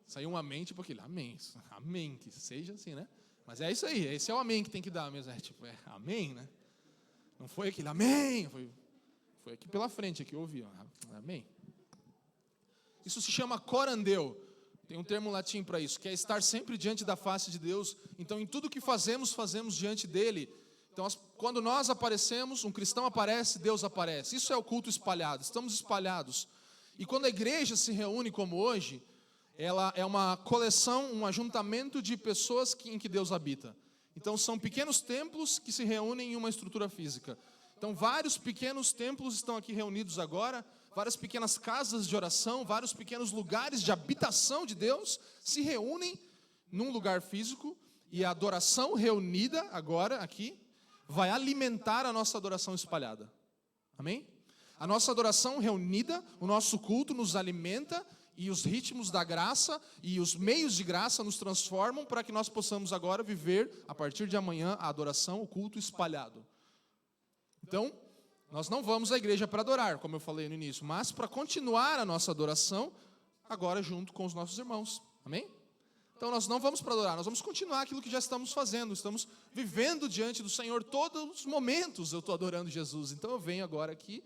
Saiu um amém, tipo aquele, amém, amém, que seja assim, né? Mas é isso aí, esse é o amém que tem que dar mesmo, amém, né? Não foi aquele amém, foi aqui pela frente, aqui eu ouvi, ó, amém. Isso se chama corandeu, tem um termo latim para isso, que é estar sempre diante da face de Deus. Então, em tudo que fazemos, fazemos diante dele. Então, quando nós aparecemos, um cristão aparece, Deus aparece. Isso é o culto espalhado, estamos espalhados. E quando a igreja se reúne como hoje, ela é uma coleção, um ajuntamento de pessoas em que Deus habita. Então, são pequenos templos que se reúnem em uma estrutura física. Então, vários pequenos templos estão aqui reunidos agora, várias pequenas casas de oração, vários pequenos lugares de habitação de Deus se reúnem num lugar físico, e a adoração reunida agora aqui vai alimentar a nossa adoração espalhada. Amém? A nossa adoração reunida, o nosso culto nos alimenta, e os ritmos da graça e os meios de graça nos transformam para que nós possamos agora viver, a partir de amanhã, a adoração, o culto espalhado. Então, nós não vamos à igreja para adorar, como eu falei no início, mas para continuar a nossa adoração, agora junto com os nossos irmãos. Amém? Então, nós não vamos para adorar, nós vamos continuar aquilo que já estamos fazendo. Estamos vivendo diante do Senhor todos os momentos. Eu estou adorando Jesus, então eu venho agora aqui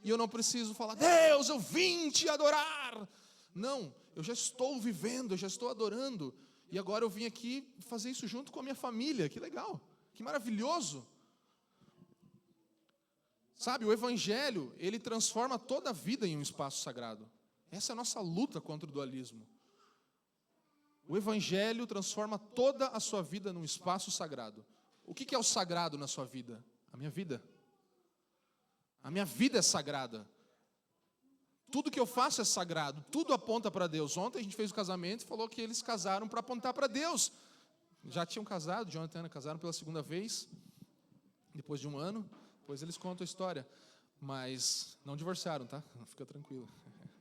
e eu não preciso falar, Deus, eu vim te adorar. Não, eu já estou vivendo, eu já estou adorando. E agora eu vim aqui fazer isso junto com a minha família. Que legal, que maravilhoso. Sabe, o Evangelho, ele transforma toda a vida em um espaço sagrado. Essa é a nossa luta contra o dualismo. O Evangelho transforma toda a sua vida num espaço sagrado. O que é o sagrado na sua vida? A minha vida. A minha vida é sagrada. Tudo que eu faço é sagrado, tudo aponta para Deus. Ontem a gente fez o casamento e falou que eles casaram para apontar para Deus. Já tinham casado, Jonathan e Ana casaram pela segunda vez, depois de 1 ano. Depois eles contam a história, mas não divorciaram, tá? Fica tranquilo.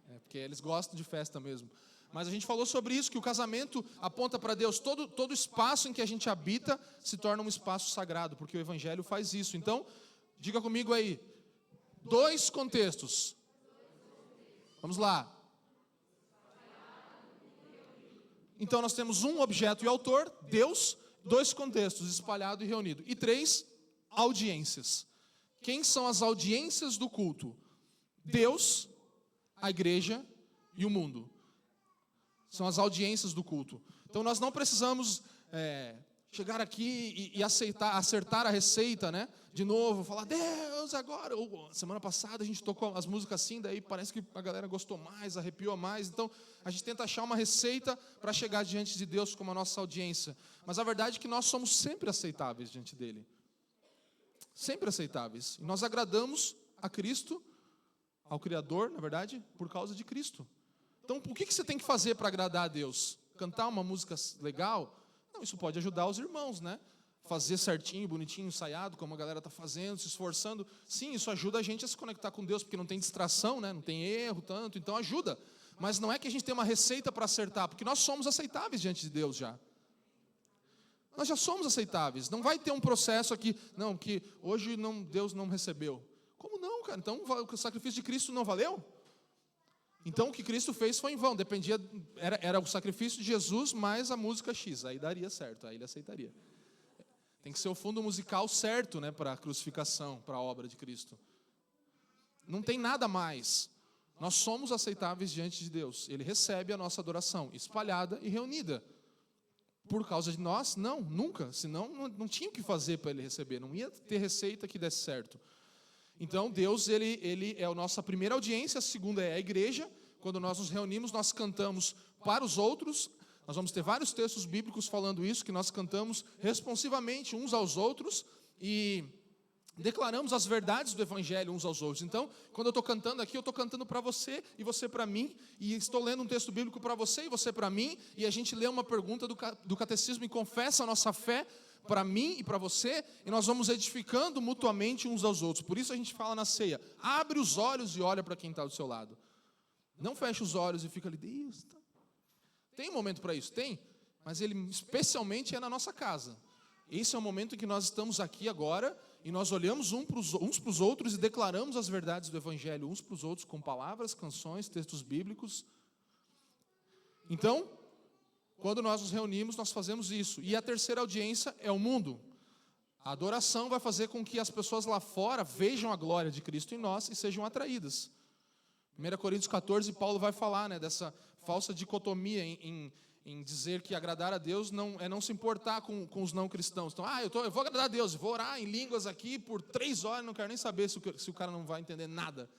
É porque eles gostam de festa mesmo. Mas a gente falou sobre isso, que o casamento aponta para Deus. Todo espaço em que a gente habita se torna um espaço sagrado, porque o Evangelho faz isso. Então, diga comigo aí, 2 contextos. Vamos lá. Então nós temos um objeto e autor, Deus, 2 contextos, espalhado e reunido. E 3 audiências. Quem são as audiências do culto? Deus, a igreja e o mundo. São as audiências do culto. Então nós não precisamos chegar aqui e acertar a receita, né? De novo, falar, Deus, agora. Semana passada a gente tocou as músicas assim, daí parece que a galera gostou mais, arrepiou mais. Então, a gente tenta achar uma receita para chegar diante de Deus como a nossa audiência. Mas a verdade é que nós somos sempre aceitáveis diante dele. Sempre aceitáveis. E nós agradamos a Cristo, ao Criador, na verdade, por causa de Cristo. Então, o que você tem que fazer para agradar a Deus? Cantar uma música legal? Não, isso pode ajudar os irmãos, né? Fazer certinho, bonitinho, ensaiado, como a galera está fazendo, se esforçando. Sim, isso ajuda a gente a se conectar com Deus, porque não tem distração, né? Não tem erro tanto, então ajuda. Mas não é que a gente tem uma receita para acertar, porque nós somos aceitáveis diante de Deus já. Nós já somos aceitáveis. Não vai ter um processo aqui, não, que hoje Deus não recebeu. Como não, cara? Então o sacrifício de Cristo não valeu? Então o que Cristo fez foi em vão. Era o sacrifício de Jesus mais a música X. Aí daria certo, aí ele aceitaria. Tem que ser o fundo musical certo, né, para a crucificação, para a obra de Cristo. Não tem nada mais. Nós somos aceitáveis diante de Deus. Ele recebe a nossa adoração, espalhada e reunida. Por causa de nós? Não, nunca. Senão não tinha o que fazer para ele receber. Não ia ter receita que desse certo. Então Deus, ele é a nossa primeira audiência. A segunda é a igreja. Quando nós nos reunimos, nós cantamos para os outros. Nós vamos ter vários textos bíblicos falando isso, que nós cantamos responsivamente uns aos outros e declaramos as verdades do Evangelho uns aos outros. Então, quando eu estou cantando aqui, eu estou cantando para você e você para mim, e estou lendo um texto bíblico para você e você para mim, e a gente lê uma pergunta do catecismo e confessa a nossa fé para mim e para você, e nós vamos edificando mutuamente uns aos outros. Por isso a gente fala na ceia, abre os olhos e olha para quem está do seu lado. Não fecha os olhos e fica ali, Deus, tá. Tem um momento para isso? Tem, mas ele especialmente é na nossa casa. Esse é o momento em que nós estamos aqui agora e nós olhamos uns para os outros e declaramos as verdades do Evangelho uns para os outros com palavras, canções, textos bíblicos. Então, quando nós nos reunimos, nós fazemos isso. E a terceira audiência é o mundo. A adoração vai fazer com que as pessoas lá fora vejam a glória de Cristo em nós e sejam atraídas. 1 Coríntios 14, Paulo vai falar, né, dessa falsa dicotomia em dizer que agradar a Deus não se importar com os não cristãos. Então, eu vou agradar a Deus, vou orar em línguas aqui por 3 horas, não quero nem saber se o cara não vai entender nada.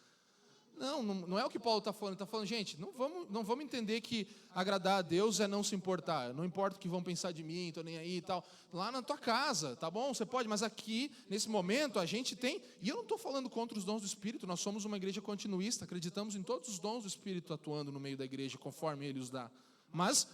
Não é o que Paulo está falando. Ele está falando, gente, não vamos entender que agradar a Deus é não se importar. Não importa o que vão pensar de mim, estou nem aí e tal. Lá na tua casa, tá bom? Você pode, mas aqui, nesse momento, a gente tem... E eu não estou falando contra os dons do Espírito, nós somos uma igreja continuista, acreditamos em todos os dons do Espírito atuando no meio da igreja, conforme Ele os dá. Mas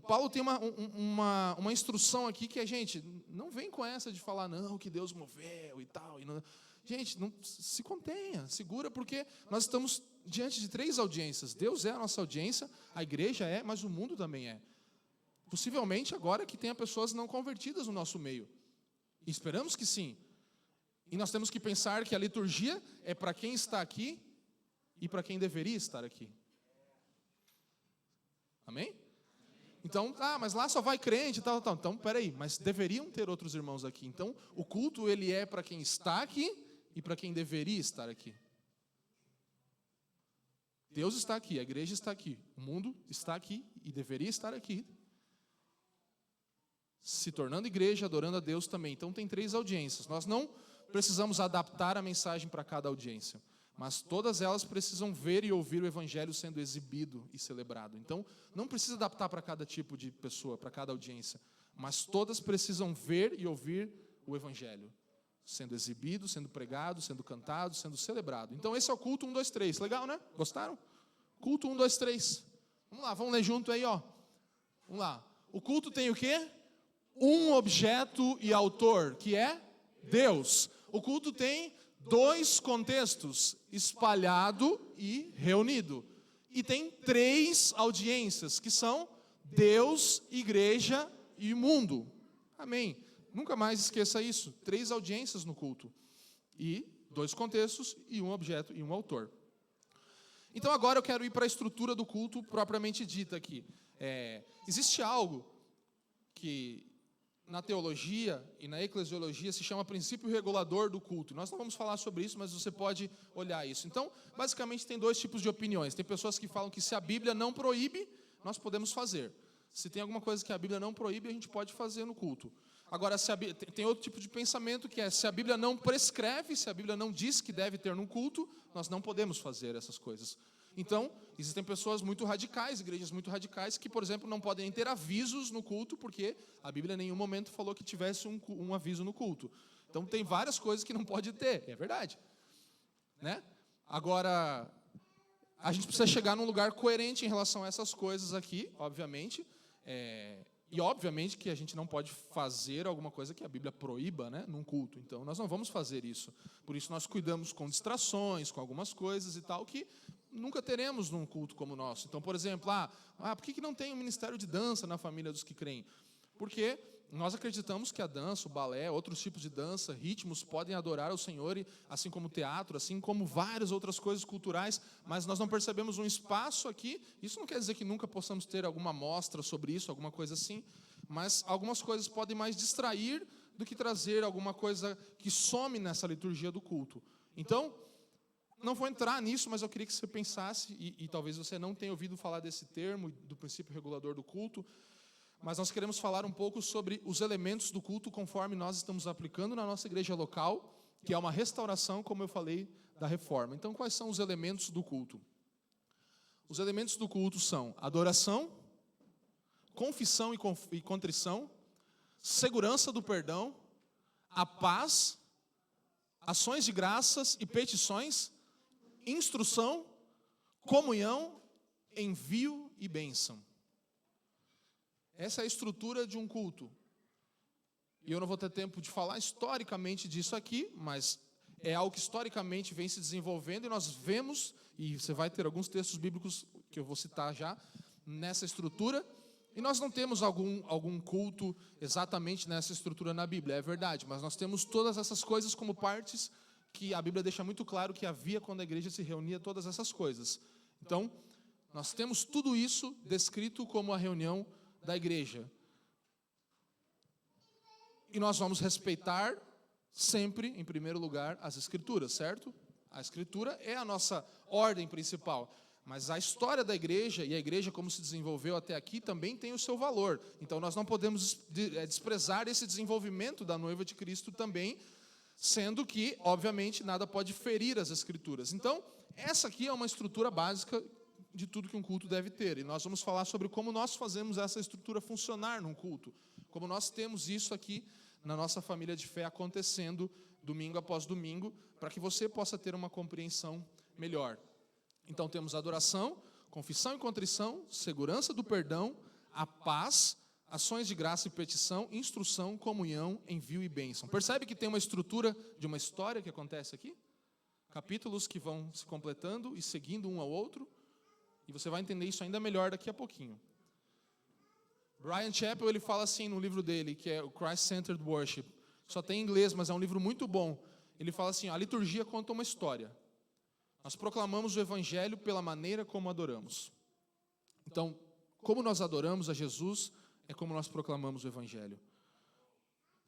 Paulo tem uma instrução aqui que é, gente, não vem com essa de falar, não, que Deus moveu e tal, e não... Gente, não se contenha, segura, porque nós estamos diante de 3 audiências. Deus é a nossa audiência, a igreja é, mas o mundo também é. Possivelmente agora que tenha pessoas não convertidas no nosso meio. E esperamos que sim. E nós temos que pensar que a liturgia é para quem está aqui e para quem deveria estar aqui. Amém? Então, mas lá só vai crente e tal. Então, peraí, mas deveriam ter outros irmãos aqui. Então, o culto, ele é para quem está aqui e para quem deveria estar aqui. Deus está aqui, a igreja está aqui, o mundo está aqui e deveria estar aqui, se tornando igreja, adorando a Deus também. Então tem 3 audiências. Nós não precisamos adaptar a mensagem para cada audiência, mas todas elas precisam ver e ouvir o Evangelho sendo exibido e celebrado. Então não precisa adaptar para cada tipo de pessoa, para cada audiência, mas todas precisam ver e ouvir o Evangelho sendo exibido, sendo pregado, sendo cantado, sendo celebrado. Então esse é o culto 1, 2, 3. Legal, né? Gostaram? Culto 1, 2, 3. Vamos lá, vamos ler junto aí, ó. Vamos lá. O culto tem o quê? Um objeto e autor, que é Deus. O culto tem 2 contextos, espalhado e reunido. E tem 3 audiências, que são Deus, igreja e mundo. Amém. Nunca mais esqueça isso. 3 audiências no culto. E 2 contextos e um objeto e um autor. Então agora eu quero ir para a estrutura do culto propriamente dita aqui. Existe algo que na teologia e na eclesiologia se chama princípio regulador do culto. Nós não vamos falar sobre isso, mas você pode olhar isso. Então, basicamente tem 2 tipos de opiniões. Tem pessoas que falam que se a Bíblia não proíbe, nós podemos fazer. Se tem alguma coisa que a Bíblia não proíbe, a gente pode fazer no culto. Agora, tem outro tipo de pensamento que é, se a Bíblia não prescreve, se a Bíblia não diz que deve ter no culto, nós não podemos fazer essas coisas. Então, existem pessoas muito radicais, igrejas muito radicais, que, por exemplo, não podem ter avisos no culto, porque a Bíblia em nenhum momento falou que tivesse um aviso no culto. Então, tem várias coisas que não pode ter, é verdade. Né? Agora, a gente precisa chegar num lugar coerente em relação a essas coisas aqui, obviamente, e obviamente que a gente não pode fazer alguma coisa que a Bíblia proíba, né, num culto. Então, nós não vamos fazer isso. Por isso, nós cuidamos com distrações, com algumas coisas e tal, que nunca teremos num culto como o nosso. Então, por exemplo, por que não tem um ministério de dança na família dos que creem? Porque nós acreditamos que a dança, o balé, outros tipos de dança, ritmos, podem adorar ao Senhor, assim como o teatro, assim como várias outras coisas culturais, mas nós não percebemos um espaço aqui. Isso não quer dizer que nunca possamos ter alguma mostra sobre isso, alguma coisa assim, mas algumas coisas podem mais distrair do que trazer alguma coisa que some nessa liturgia do culto. Então, não vou entrar nisso, mas eu queria que você pensasse, e talvez você não tenha ouvido falar desse termo, do princípio regulador do culto, mas nós queremos falar um pouco sobre os elementos do culto conforme nós estamos aplicando na nossa igreja local, que é uma restauração, como eu falei, da reforma. Então, quais são os elementos do culto? Os elementos do culto são adoração, confissão e contrição, segurança do perdão, a paz, ações de graças e petições, instrução, comunhão, envio e bênção. Essa é a estrutura de um culto. E eu não vou ter tempo de falar historicamente disso aqui, mas é algo que historicamente vem se desenvolvendo e nós vemos, e você vai ter alguns textos bíblicos que eu vou citar já, nessa estrutura. E nós não temos algum culto exatamente nessa estrutura na Bíblia, é verdade, mas nós temos todas essas coisas como partes que a Bíblia deixa muito claro que havia quando a igreja se reunia, todas essas coisas. Então, nós temos tudo isso descrito como a reunião da igreja. E nós vamos respeitar sempre, em primeiro lugar, as Escrituras, certo? A Escritura é a nossa ordem principal. Mas a história da igreja, e a igreja como se desenvolveu até aqui, também tem o seu valor. Então nós não podemos desprezar esse desenvolvimento da noiva de Cristo também, sendo que, obviamente, nada pode ferir as Escrituras. Então, essa aqui é uma estrutura básica de tudo que um culto deve ter. E nós vamos falar sobre como nós fazemos essa estrutura funcionar num culto. Como nós temos isso aqui na nossa família de fé acontecendo domingo após domingo, para que você possa ter uma compreensão melhor. Então temos adoração, confissão e contrição, segurança do perdão, a paz, ações de graça e petição, instrução, comunhão, envio e bênção. Percebe que tem uma estrutura de uma história que acontece aqui? Capítulos que vão se completando e seguindo um ao outro. E você vai entender isso ainda melhor daqui a pouquinho. Bryan Chapell, ele fala assim no livro dele, que é o Christ-Centered Worship. Só tem em inglês, mas é um livro muito bom. Ele fala assim, a liturgia conta uma história. Nós proclamamos o evangelho pela maneira como adoramos. Então, como nós adoramos a Jesus, é como nós proclamamos o evangelho.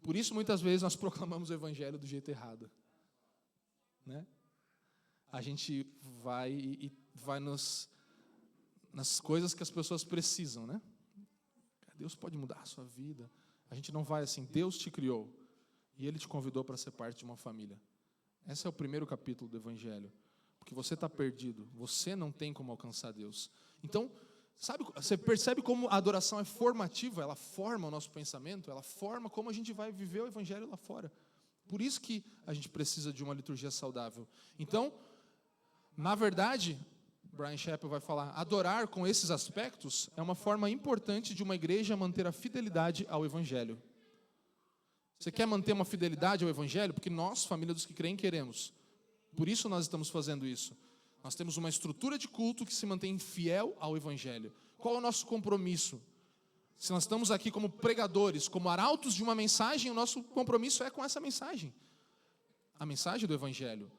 Por isso, muitas vezes, nós proclamamos o evangelho do jeito errado. Né? A gente vai nas coisas que as pessoas precisam, né? Deus pode mudar a sua vida. A gente não vai assim, Deus te criou e Ele te convidou para ser parte de uma família. Esse é o primeiro capítulo do Evangelho. Porque você está perdido, você não tem como alcançar Deus. Então, você percebe como a adoração é formativa, ela forma o nosso pensamento, ela forma como a gente vai viver o Evangelho lá fora. Por isso que a gente precisa de uma liturgia saudável. Então, na verdade, Bryan Chapell vai falar, adorar com esses aspectos é uma forma importante de uma igreja manter a fidelidade ao Evangelho. Você quer manter uma fidelidade ao Evangelho? Porque nós, família dos que creem, queremos. Por isso nós estamos fazendo isso. Nós temos uma estrutura de culto que se mantém fiel ao Evangelho. Qual é o nosso compromisso? Se nós estamos aqui como pregadores, como arautos de uma mensagem, o nosso compromisso é com essa mensagem. A mensagem do Evangelho.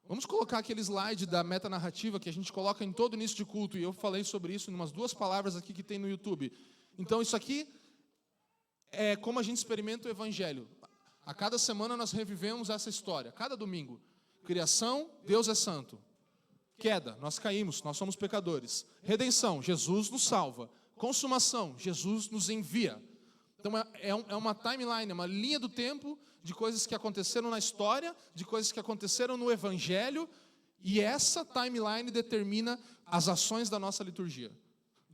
Vamos colocar aquele slide da metanarrativa que a gente coloca em todo início de culto, e eu falei sobre isso em umas 2 palavras aqui que tem no YouTube. Então, isso aqui é como a gente experimenta o Evangelho. A cada semana nós revivemos essa história, cada domingo. Criação, Deus é santo. Queda, nós caímos, nós somos pecadores. Redenção, Jesus nos salva. Consumação, Jesus nos envia. Então é uma timeline, é uma linha do tempo de coisas que aconteceram na história, de coisas que aconteceram no Evangelho, e essa timeline determina as ações da nossa liturgia.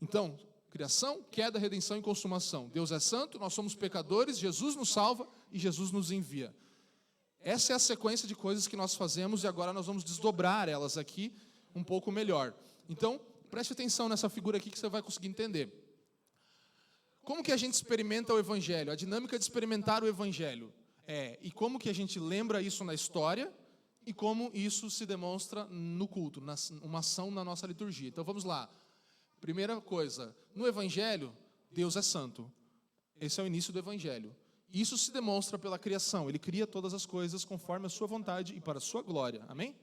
Então, criação, queda, redenção e consumação. Deus é santo, nós somos pecadores, Jesus nos salva e Jesus nos envia. Essa é a sequência de coisas que nós fazemos e agora nós vamos desdobrar elas aqui um pouco melhor. Então, preste atenção nessa figura aqui que você vai conseguir entender. Como que a gente experimenta o Evangelho? A dinâmica de experimentar o Evangelho e como que a gente lembra isso na história e como isso se demonstra no culto, uma ação na nossa liturgia. Então vamos lá. Primeira coisa, no Evangelho, Deus é santo. Esse é o início do Evangelho. Isso se demonstra pela criação. Ele cria todas as coisas conforme a sua vontade e para a sua glória. Amém?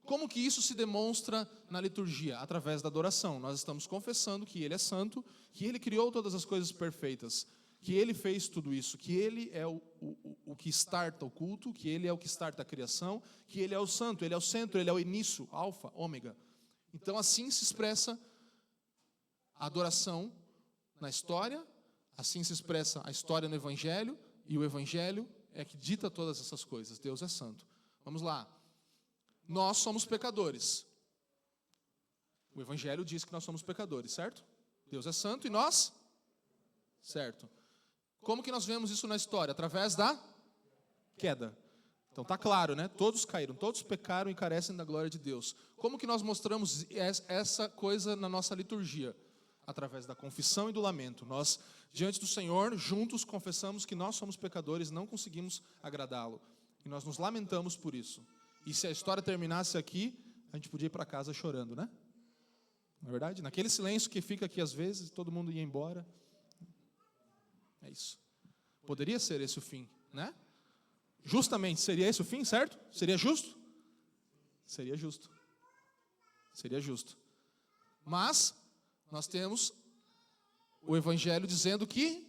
Como que isso se demonstra na liturgia? Através da adoração. Nós estamos confessando que Ele é santo, que Ele criou todas as coisas perfeitas, que Ele fez tudo isso, que Ele é o que starta o culto, que Ele é o que starta a criação, que Ele é o santo, Ele é o centro, Ele é o início, alfa, ômega. Então assim se expressa a adoração na história, assim se expressa a história no Evangelho, e o Evangelho é que dita todas essas coisas. Deus é santo. Vamos lá. Nós somos pecadores. O Evangelho diz que nós somos pecadores, certo? Deus é santo e nós? Certo. Como que nós vemos isso na história? Através da queda. Então tá claro, né? Todos caíram, todos pecaram e carecem da glória de Deus. Como que nós mostramos essa coisa na nossa liturgia? Através da confissão e do lamento. Nós, diante do Senhor, juntos confessamos que nós somos pecadores, não conseguimos agradá-lo. E nós nos lamentamos por isso. E se a história terminasse aqui, a gente podia ir para casa chorando, né? Não é verdade? Naquele silêncio que fica aqui às vezes, todo mundo ia embora. É isso. Poderia ser esse o fim, né? Justamente, seria esse o fim, certo? Seria justo? Seria justo. Seria justo. Mas nós temos o Evangelho dizendo que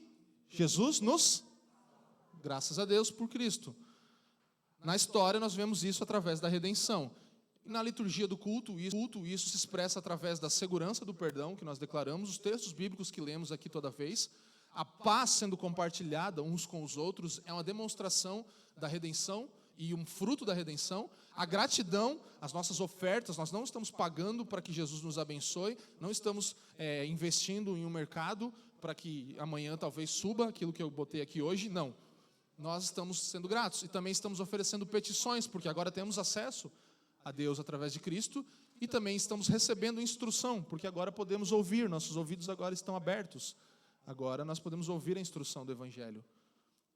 Jesus nos... Graças a Deus por Cristo. Na história nós vemos isso através da redenção. E na liturgia do culto, isso se expressa através da segurança do perdão que nós declaramos, os textos bíblicos que lemos aqui toda vez, a paz sendo compartilhada uns com os outros, é uma demonstração da redenção e um fruto da redenção, a gratidão, as nossas ofertas, nós não estamos pagando para que Jesus nos abençoe, não estamos investindo em um mercado para que amanhã talvez suba aquilo que eu botei aqui hoje, não. Nós estamos sendo gratos e também estamos oferecendo petições, porque agora temos acesso a Deus através de Cristo e também estamos recebendo instrução, porque agora podemos ouvir, nossos ouvidos agora estão abertos. Agora nós podemos ouvir a instrução do Evangelho.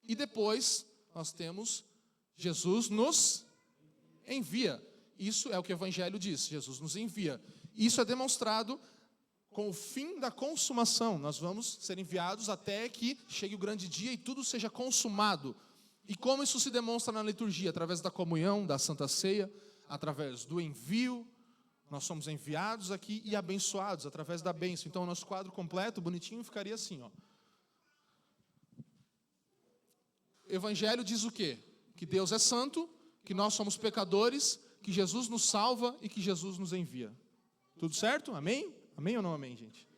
E depois nós temos Jesus nos envia. Isso é o que o Evangelho diz, Jesus nos envia. Isso é demonstrado com o fim da consumação. Nós vamos ser enviados até que chegue o grande dia e tudo seja consumado. E como isso se demonstra na liturgia? Através da comunhão, da Santa Ceia, através do envio. Nós somos enviados aqui e abençoados através da bênção. Então o nosso quadro completo, bonitinho, ficaria assim, ó. Evangelho diz o quê? Que Deus é santo, que nós somos pecadores, que Jesus nos salva e que Jesus nos envia. Tudo certo? Amém? Amém ou não amém, gente?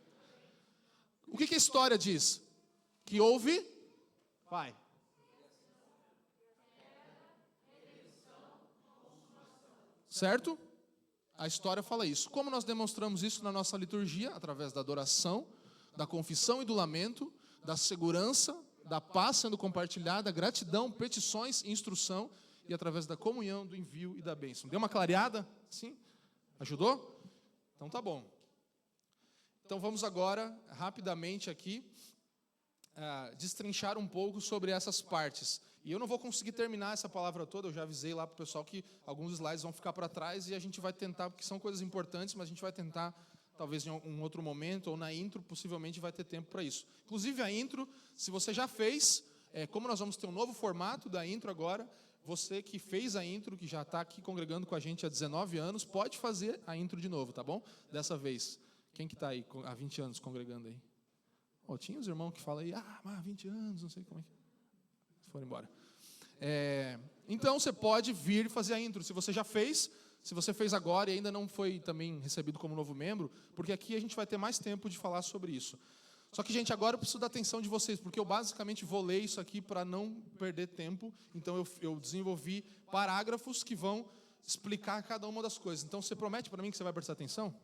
O que a história diz? Que houve... Vai. Certo? A história fala isso. Como nós demonstramos isso na nossa liturgia? Através da adoração, da confissão e do lamento, da segurança, da paz sendo compartilhada, gratidão, petições, instrução e através da comunhão, do envio e da bênção. Deu uma clareada? Sim? Ajudou? Então tá bom. Então vamos agora, rapidamente aqui, destrinchar um pouco sobre essas partes. E eu não vou conseguir terminar essa palavra toda, eu já avisei lá para o pessoal que alguns slides vão ficar para trás e a gente vai tentar, porque são coisas importantes, mas a gente vai tentar, talvez em um outro momento, ou na intro, possivelmente vai ter tempo para isso. Inclusive a intro, se você já fez, como nós vamos ter um novo formato da intro agora, você que fez a intro, que já está aqui congregando com a gente há 19 anos, pode fazer a intro de novo, tá bom? Dessa vez. Quem que está aí há 20 anos congregando aí? Tinha os irmãos que falam aí, mas 20 anos, não sei como é que... Foram embora. Então, você pode vir fazer a intro. Se você já fez, se você fez agora e ainda não foi também recebido como novo membro, porque aqui a gente vai ter mais tempo de falar sobre isso. Só que, gente, agora eu preciso da atenção de vocês, porque eu basicamente vou ler isso aqui para não perder tempo. Então eu desenvolvi parágrafos que vão explicar cada uma das coisas. Então você promete para mim que você vai prestar atenção?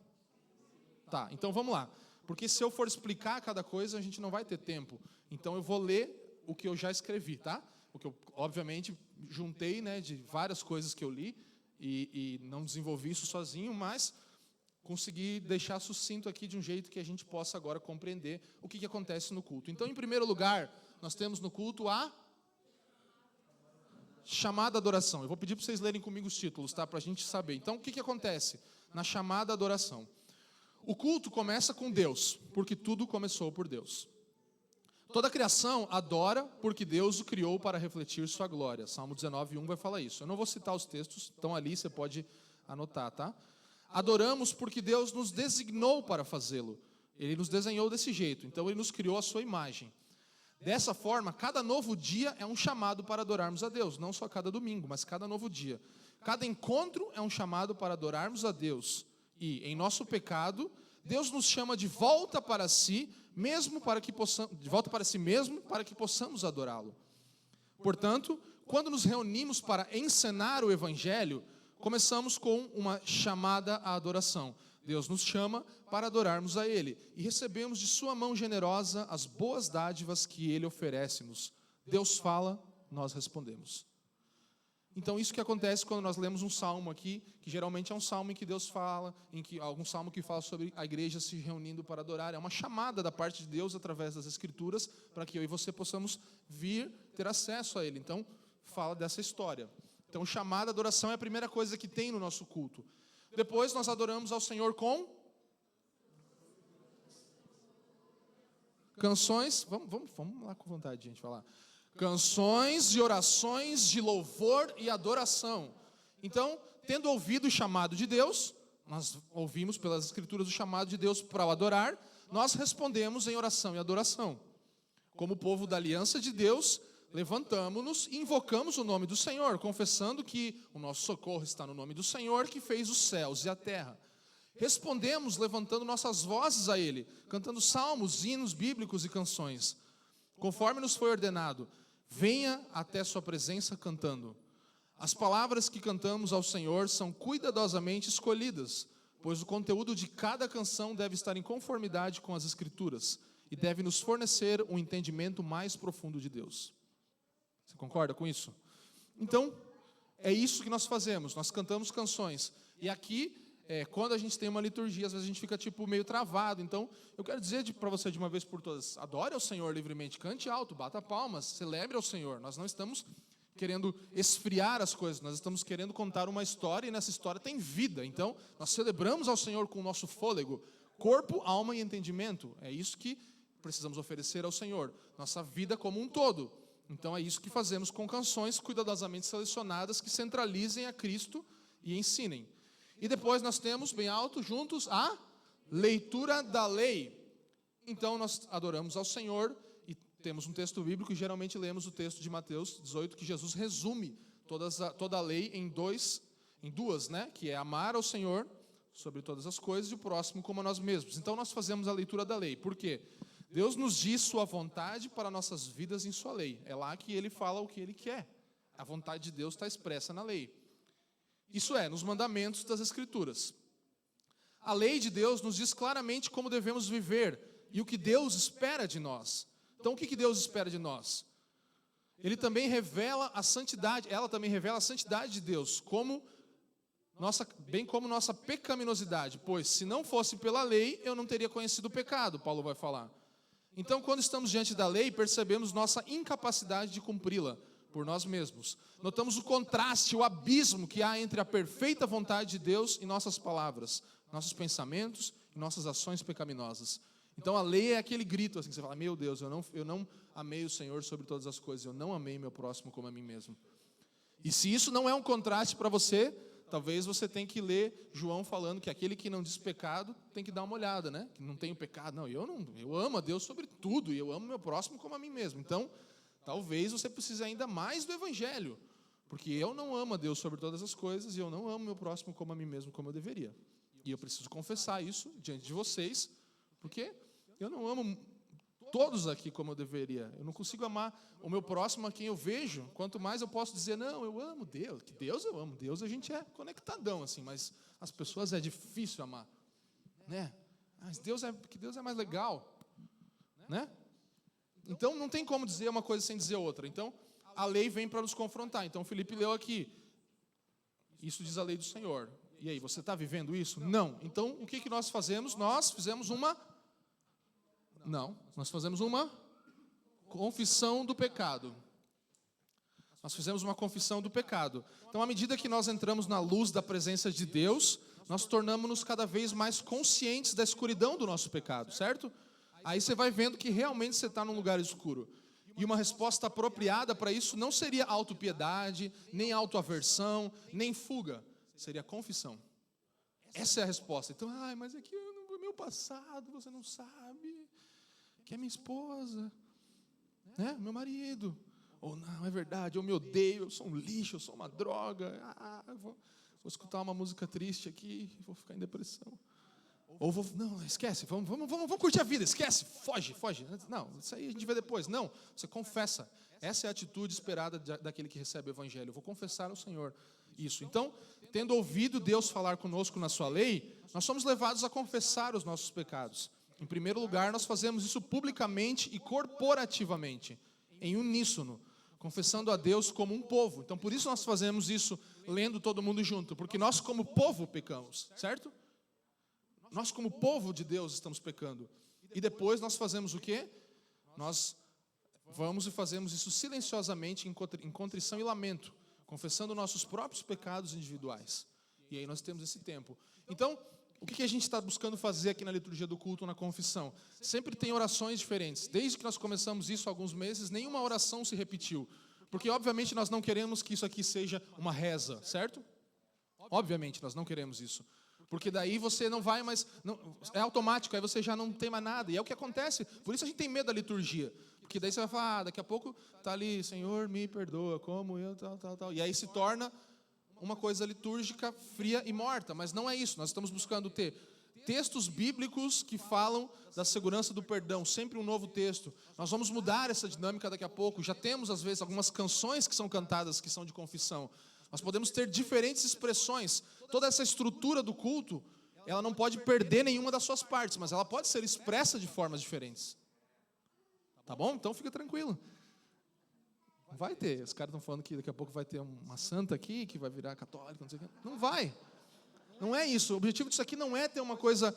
Tá, então vamos lá. Porque se eu for explicar cada coisa, a gente não vai ter tempo. Então eu vou ler o que eu já escrevi, tá? O que eu, obviamente, juntei, né, de várias coisas que eu li e não desenvolvi isso sozinho, mas consegui deixar sucinto aqui de um jeito que a gente possa agora compreender o que acontece no culto. Então, em primeiro lugar, nós temos no culto a chamada adoração. Eu vou pedir para vocês lerem comigo os títulos, tá? Para a gente saber. Então, o que acontece na chamada adoração? O culto começa com Deus, porque tudo começou por Deus. Toda a criação adora porque Deus o criou para refletir sua glória. Salmo 19:1 vai falar isso. Eu não vou citar os textos, estão ali, você pode anotar, tá? Adoramos porque Deus nos designou para fazê-lo. Ele nos desenhou desse jeito, então Ele nos criou a sua imagem. Dessa forma, cada novo dia é um chamado para adorarmos a Deus. Não só cada domingo, mas cada novo dia. Cada encontro é um chamado para adorarmos a Deus. E, em nosso pecado, Deus nos chama de volta para si, de volta para si mesmo, para que possamos adorá-lo. Portanto, quando nos reunimos para encenar o Evangelho, começamos com uma chamada à adoração. Deus nos chama para adorarmos a Ele e recebemos de sua mão generosa as boas dádivas que Ele oferece-nos. Deus fala, nós respondemos. Então, isso que acontece quando nós lemos um salmo aqui, que geralmente é um salmo em que Deus fala, algum salmo que fala sobre a igreja se reunindo para adorar. É uma chamada da parte de Deus através das Escrituras para que eu e você possamos vir ter acesso a Ele. Então, fala dessa história. Então, chamada adoração é a primeira coisa que tem no nosso culto. Depois, nós adoramos ao Senhor com canções. Vamos lá com vontade, gente, falar. Canções e orações de louvor e adoração. Então, tendo ouvido o chamado de Deus, nós ouvimos pelas Escrituras o chamado de Deus para o adorar, nós respondemos em oração e adoração. Como povo da aliança de Deus, levantamo-nos e invocamos o nome do Senhor, confessando que o nosso socorro está no nome do Senhor, que fez os céus e a terra. Respondemos levantando nossas vozes a Ele, cantando salmos, hinos bíblicos e canções. Conforme nos foi ordenado, venha até sua presença cantando. As palavras que cantamos ao Senhor são cuidadosamente escolhidas, pois o conteúdo de cada canção deve estar em conformidade com as Escrituras e deve nos fornecer um entendimento mais profundo de Deus. Você concorda com isso? Então, é isso que nós fazemos, nós cantamos canções. E aqui, quando a gente tem uma liturgia, às vezes a gente fica meio travado. Então, eu quero dizer para você de uma vez por todas, adore ao Senhor livremente, cante alto, bata palmas, celebre ao Senhor. Nós não estamos querendo esfriar as coisas, nós estamos querendo contar uma história e nessa história tem vida. Então, nós celebramos ao Senhor com o nosso fôlego, corpo, alma e entendimento. É isso que precisamos oferecer ao Senhor, nossa vida como um todo. Então, é isso que fazemos com canções cuidadosamente selecionadas que centralizem a Cristo e ensinem. E depois nós temos, bem alto, juntos, a leitura da lei. Então, nós adoramos ao Senhor e temos um texto bíblico e geralmente lemos o texto de Mateus 18, que Jesus resume toda a lei em duas, né? Que é amar ao Senhor sobre todas as coisas e o próximo como a nós mesmos. Então, nós fazemos a leitura da lei. Por quê? Deus nos diz sua vontade para nossas vidas em sua lei. É lá que Ele fala o que Ele quer. A vontade de Deus está expressa na lei. Isso é, nos mandamentos das Escrituras. A lei de Deus nos diz claramente como devemos viver e o que Deus espera de nós. Então, o que Deus espera de nós? Ele também revela a santidade, ela também revela a santidade de Deus, bem como nossa pecaminosidade. Pois, se não fosse pela lei, eu não teria conhecido o pecado, Paulo vai falar. Então, quando estamos diante da lei, percebemos nossa incapacidade de cumpri-la por nós mesmos. Notamos o contraste, o abismo que há entre a perfeita vontade de Deus e nossas palavras, nossos pensamentos e nossas ações pecaminosas. Então, a lei é aquele grito, assim, que você fala, meu Deus, eu não amei o Senhor sobre todas as coisas, eu não amei meu próximo como a mim mesmo. E se isso não é um contraste para você, talvez você tenha que ler João falando que aquele que não diz pecado tem que dar uma olhada, né? Que não tem pecado. Não, eu amo a Deus sobre tudo e eu amo meu próximo como a mim mesmo. Então, talvez você precise ainda mais do Evangelho, porque eu não amo a Deus sobre todas as coisas e eu não amo meu próximo como a mim mesmo como eu deveria. E eu preciso confessar isso diante de vocês, porque eu não amo todos aqui como eu deveria. Eu não consigo amar o meu próximo a quem eu vejo. Quanto mais eu posso dizer, não, eu amo Deus. Que Deus eu amo. Deus a gente é conectadão, assim, mas as pessoas é difícil amar. Né? Mas que Deus é mais legal. Né? Então, não tem como dizer uma coisa sem dizer outra. Então, a lei vem para nos confrontar. Então, Felipe leu aqui. Isso diz a lei do Senhor. E aí, você está vivendo isso? Não. Então, o que nós fazemos? Nós fizemos uma... Não. Nós fazemos uma confissão do pecado. Nós fizemos uma confissão do pecado. Então, à medida que nós entramos na luz da presença de Deus, nós tornamos-nos cada vez mais conscientes da escuridão do nosso pecado, certo? Aí você vai vendo que realmente você está num lugar escuro. E uma resposta apropriada para isso não seria autopiedade, nem autoaversão, nem fuga. Seria confissão. Essa é a resposta. Então, mas é que o meu passado, você não sabe, que é minha esposa, né? Meu marido. Ou não, é verdade, eu me odeio, eu sou um lixo, eu sou uma droga. Vou escutar uma música triste aqui, vou ficar em depressão. Ou não, esquece, vamos curtir a vida, esquece, foge. Não, isso aí a gente vê depois. Não, você confessa. Essa é a atitude esperada daquele que recebe o Evangelho. Eu vou confessar ao Senhor isso. Então, tendo ouvido Deus falar conosco na sua lei, nós somos levados a confessar os nossos pecados. Em primeiro lugar, nós fazemos isso publicamente e corporativamente, em uníssono, confessando a Deus como um povo. Então, por isso nós fazemos isso lendo todo mundo junto, porque nós como povo pecamos, certo? Nós como povo de Deus estamos pecando. E depois nós fazemos o quê? Nós vamos e fazemos isso silenciosamente em contrição e lamento, confessando nossos próprios pecados individuais. E aí nós temos esse tempo. Então, o que a gente está buscando fazer aqui na liturgia do culto, na confissão? Sempre tem orações diferentes. Desde que nós começamos isso há alguns meses, nenhuma oração se repetiu. Porque, obviamente, nós não queremos que isso aqui seja uma reza, certo? Obviamente, nós não queremos isso. Porque daí você não vai mais... é automático, aí você já não tem mais nada. E é o que acontece. Por isso a gente tem medo da liturgia. Porque daí você vai falar, daqui a pouco está ali, Senhor, me perdoa, como eu, tal. E aí se torna uma coisa litúrgica fria e morta, mas não é isso. Nós estamos buscando ter textos bíblicos que falam da segurança do perdão, sempre um novo texto. Nós vamos mudar essa dinâmica daqui a pouco. Já temos, às vezes, algumas canções que são cantadas que são de confissão. Nós podemos ter diferentes expressões. Toda essa estrutura do culto, ela não pode perder nenhuma das suas partes, mas ela pode ser expressa de formas diferentes. Tá bom? Então fica tranquilo. Vai ter. Os caras estão falando que daqui a pouco vai ter uma santa aqui, que vai virar católica, não sei o quê. Não vai. Não é isso. O objetivo disso aqui não é ter uma coisa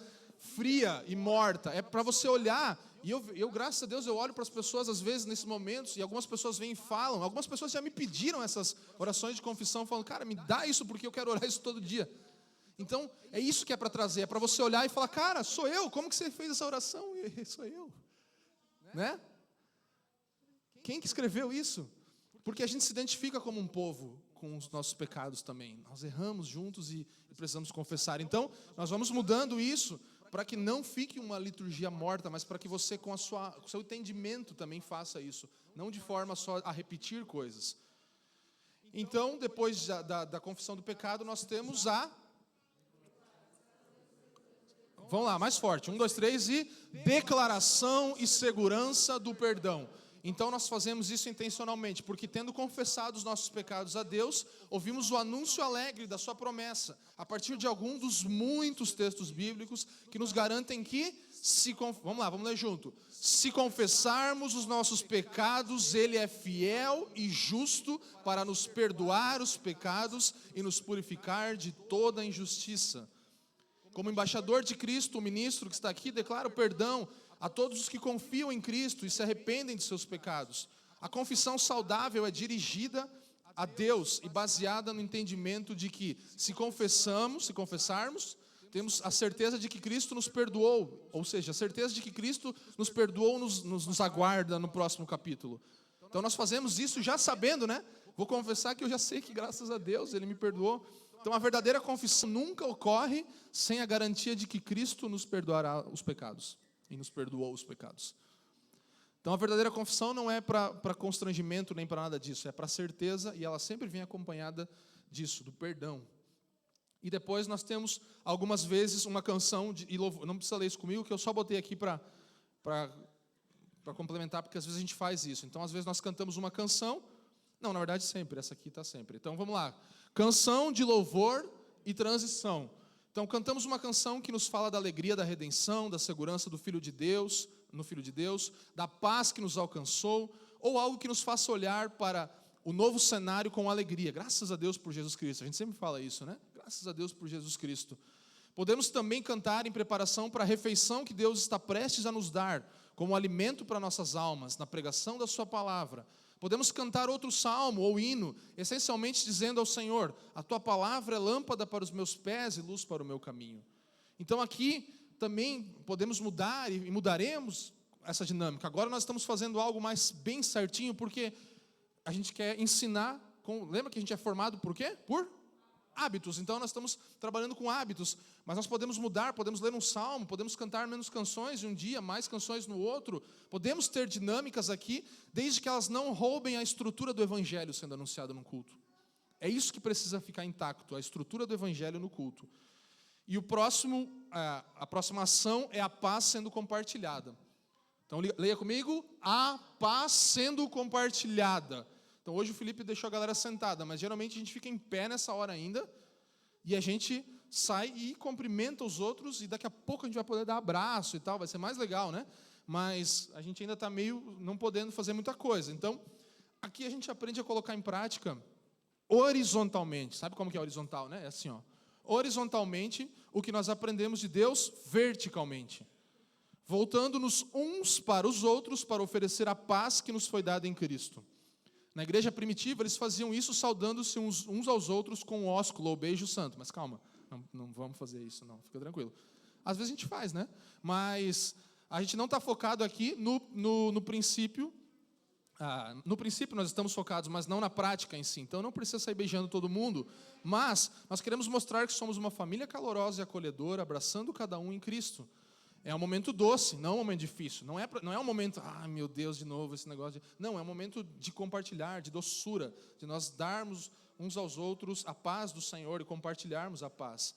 fria e morta. É para você olhar. E eu, graças a Deus, eu olho para as pessoas, às vezes, nesses momentos, e algumas pessoas vêm e falam. Algumas pessoas já me pediram essas orações de confissão, falando, cara, me dá isso, porque eu quero orar isso todo dia. Então, é isso que é para trazer. É para você olhar e falar, cara, sou eu. Como que você fez essa oração? Sou eu. Né? Quem que escreveu isso? Porque a gente se identifica como um povo com os nossos pecados também. Nós erramos juntos e precisamos confessar. Então, nós vamos mudando isso para que não fique uma liturgia morta, mas para que você, com o seu entendimento, também faça isso. Não de forma só a repetir coisas. Então, depois da confissão do pecado, nós temos a... Vamos lá, mais forte. 1, 2, 3 e... declaração e segurança do perdão. Então nós fazemos isso intencionalmente, porque tendo confessado os nossos pecados a Deus, ouvimos o anúncio alegre da sua promessa, a partir de algum dos muitos textos bíblicos que nos garantem que, vamos lá, vamos ler junto. Se confessarmos os nossos pecados, Ele é fiel e justo para nos perdoar os pecados e nos purificar de toda injustiça. Como embaixador de Cristo, o ministro que está aqui declara o perdão a todos os que confiam em Cristo e se arrependem de seus pecados. A confissão saudável é dirigida a Deus e baseada no entendimento de que, se confessarmos, temos a certeza de que Cristo nos perdoou, ou seja, a certeza de que Cristo nos perdoou nos aguarda no próximo capítulo. Então nós fazemos isso já sabendo, né? Vou confessar que eu já sei que graças a Deus Ele me perdoou. Então a verdadeira confissão nunca ocorre sem a garantia de que Cristo nos perdoará os pecados. E nos perdoou os pecados. Então a verdadeira confissão não é para constrangimento nem para nada disso, é para certeza, e ela sempre vem acompanhada disso, do perdão. E depois nós temos algumas vezes uma canção, e não precisa ler isso comigo, que eu só botei aqui para para complementar, porque às vezes a gente faz isso. Então, às vezes nós cantamos uma canção. Não, na verdade, sempre. Essa aqui está sempre. Então, vamos lá. Canção de louvor e transição. Então, cantamos uma canção que nos fala da alegria da redenção, da segurança do Filho de Deus, no Filho de Deus, da paz que nos alcançou, ou algo que nos faça olhar para o novo cenário com alegria. Graças a Deus por Jesus Cristo. A gente sempre fala isso, né? Graças a Deus por Jesus Cristo. Podemos também cantar em preparação para a refeição que Deus está prestes a nos dar, como alimento para nossas almas, na pregação da sua palavra. Podemos cantar outro salmo ou hino, essencialmente dizendo ao Senhor: a tua palavra é lâmpada para os meus pés e luz para o meu caminho. Então aqui também podemos mudar e mudaremos essa dinâmica. Agora nós estamos fazendo algo mais bem certinho, porque a gente quer ensinar. Lembra que a gente é formado por quê? Por hábitos. Então nós estamos trabalhando com hábitos, mas nós podemos mudar, podemos ler um salmo, podemos cantar menos canções em um dia, mais canções no outro. Podemos ter dinâmicas aqui, desde que elas não roubem a estrutura do evangelho sendo anunciado no culto. É isso que precisa ficar intacto, a estrutura do evangelho no culto. E a próxima ação é a paz sendo compartilhada. Então leia comigo: a paz sendo compartilhada. Então hoje o Felipe deixou a galera sentada, mas geralmente a gente fica em pé nessa hora ainda, e a gente sai e cumprimenta os outros, e daqui a pouco a gente vai poder dar abraço e tal, vai ser mais legal, né? Mas a gente ainda está meio não podendo fazer muita coisa. Então, aqui a gente aprende a colocar em prática horizontalmente. Sabe como que é horizontal, né? É assim, ó. Horizontalmente, o que nós aprendemos de Deus verticalmente. Voltando-nos uns para os outros para oferecer a paz que nos foi dada em Cristo. Na igreja primitiva, eles faziam isso saudando-se uns aos outros com o ósculo ou beijo santo. Mas calma, não vamos fazer isso, não, fica tranquilo. Às vezes a gente faz, né? Mas a gente não está focado aqui no princípio. No princípio nós estamos focados, mas não na prática em si. Então não precisa sair beijando todo mundo. Mas nós queremos mostrar que somos uma família calorosa e acolhedora, abraçando cada um em Cristo. É um momento doce, não um momento difícil. Não é um momento, meu Deus, de novo esse negócio. Não, é um momento de compartilhar, de doçura, de nós darmos uns aos outros a paz do Senhor e compartilharmos a paz.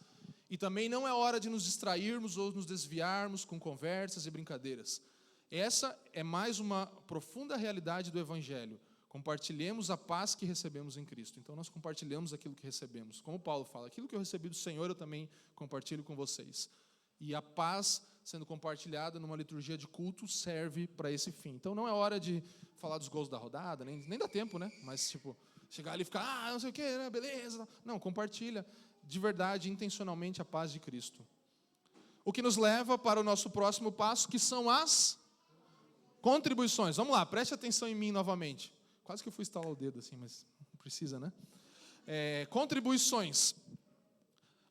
E também não é hora de nos distrairmos ou nos desviarmos com conversas e brincadeiras. Essa é mais uma profunda realidade do Evangelho. Compartilhemos a paz que recebemos em Cristo. Então nós compartilhamos aquilo que recebemos. Como Paulo fala, aquilo que eu recebi do Senhor eu também compartilho com vocês. E a paz sendo compartilhada numa liturgia de culto serve para esse fim. Então não é hora de falar dos gols da rodada, nem dá tempo, né? Mas chegar ali e ficar, não sei o quê, né? Beleza. Não, compartilha de verdade, intencionalmente a paz de Cristo. O que nos leva para o nosso próximo passo, que são as contribuições. Vamos lá, preste atenção em mim novamente. Quase que eu fui estalar o dedo assim, mas não precisa, né? Contribuições.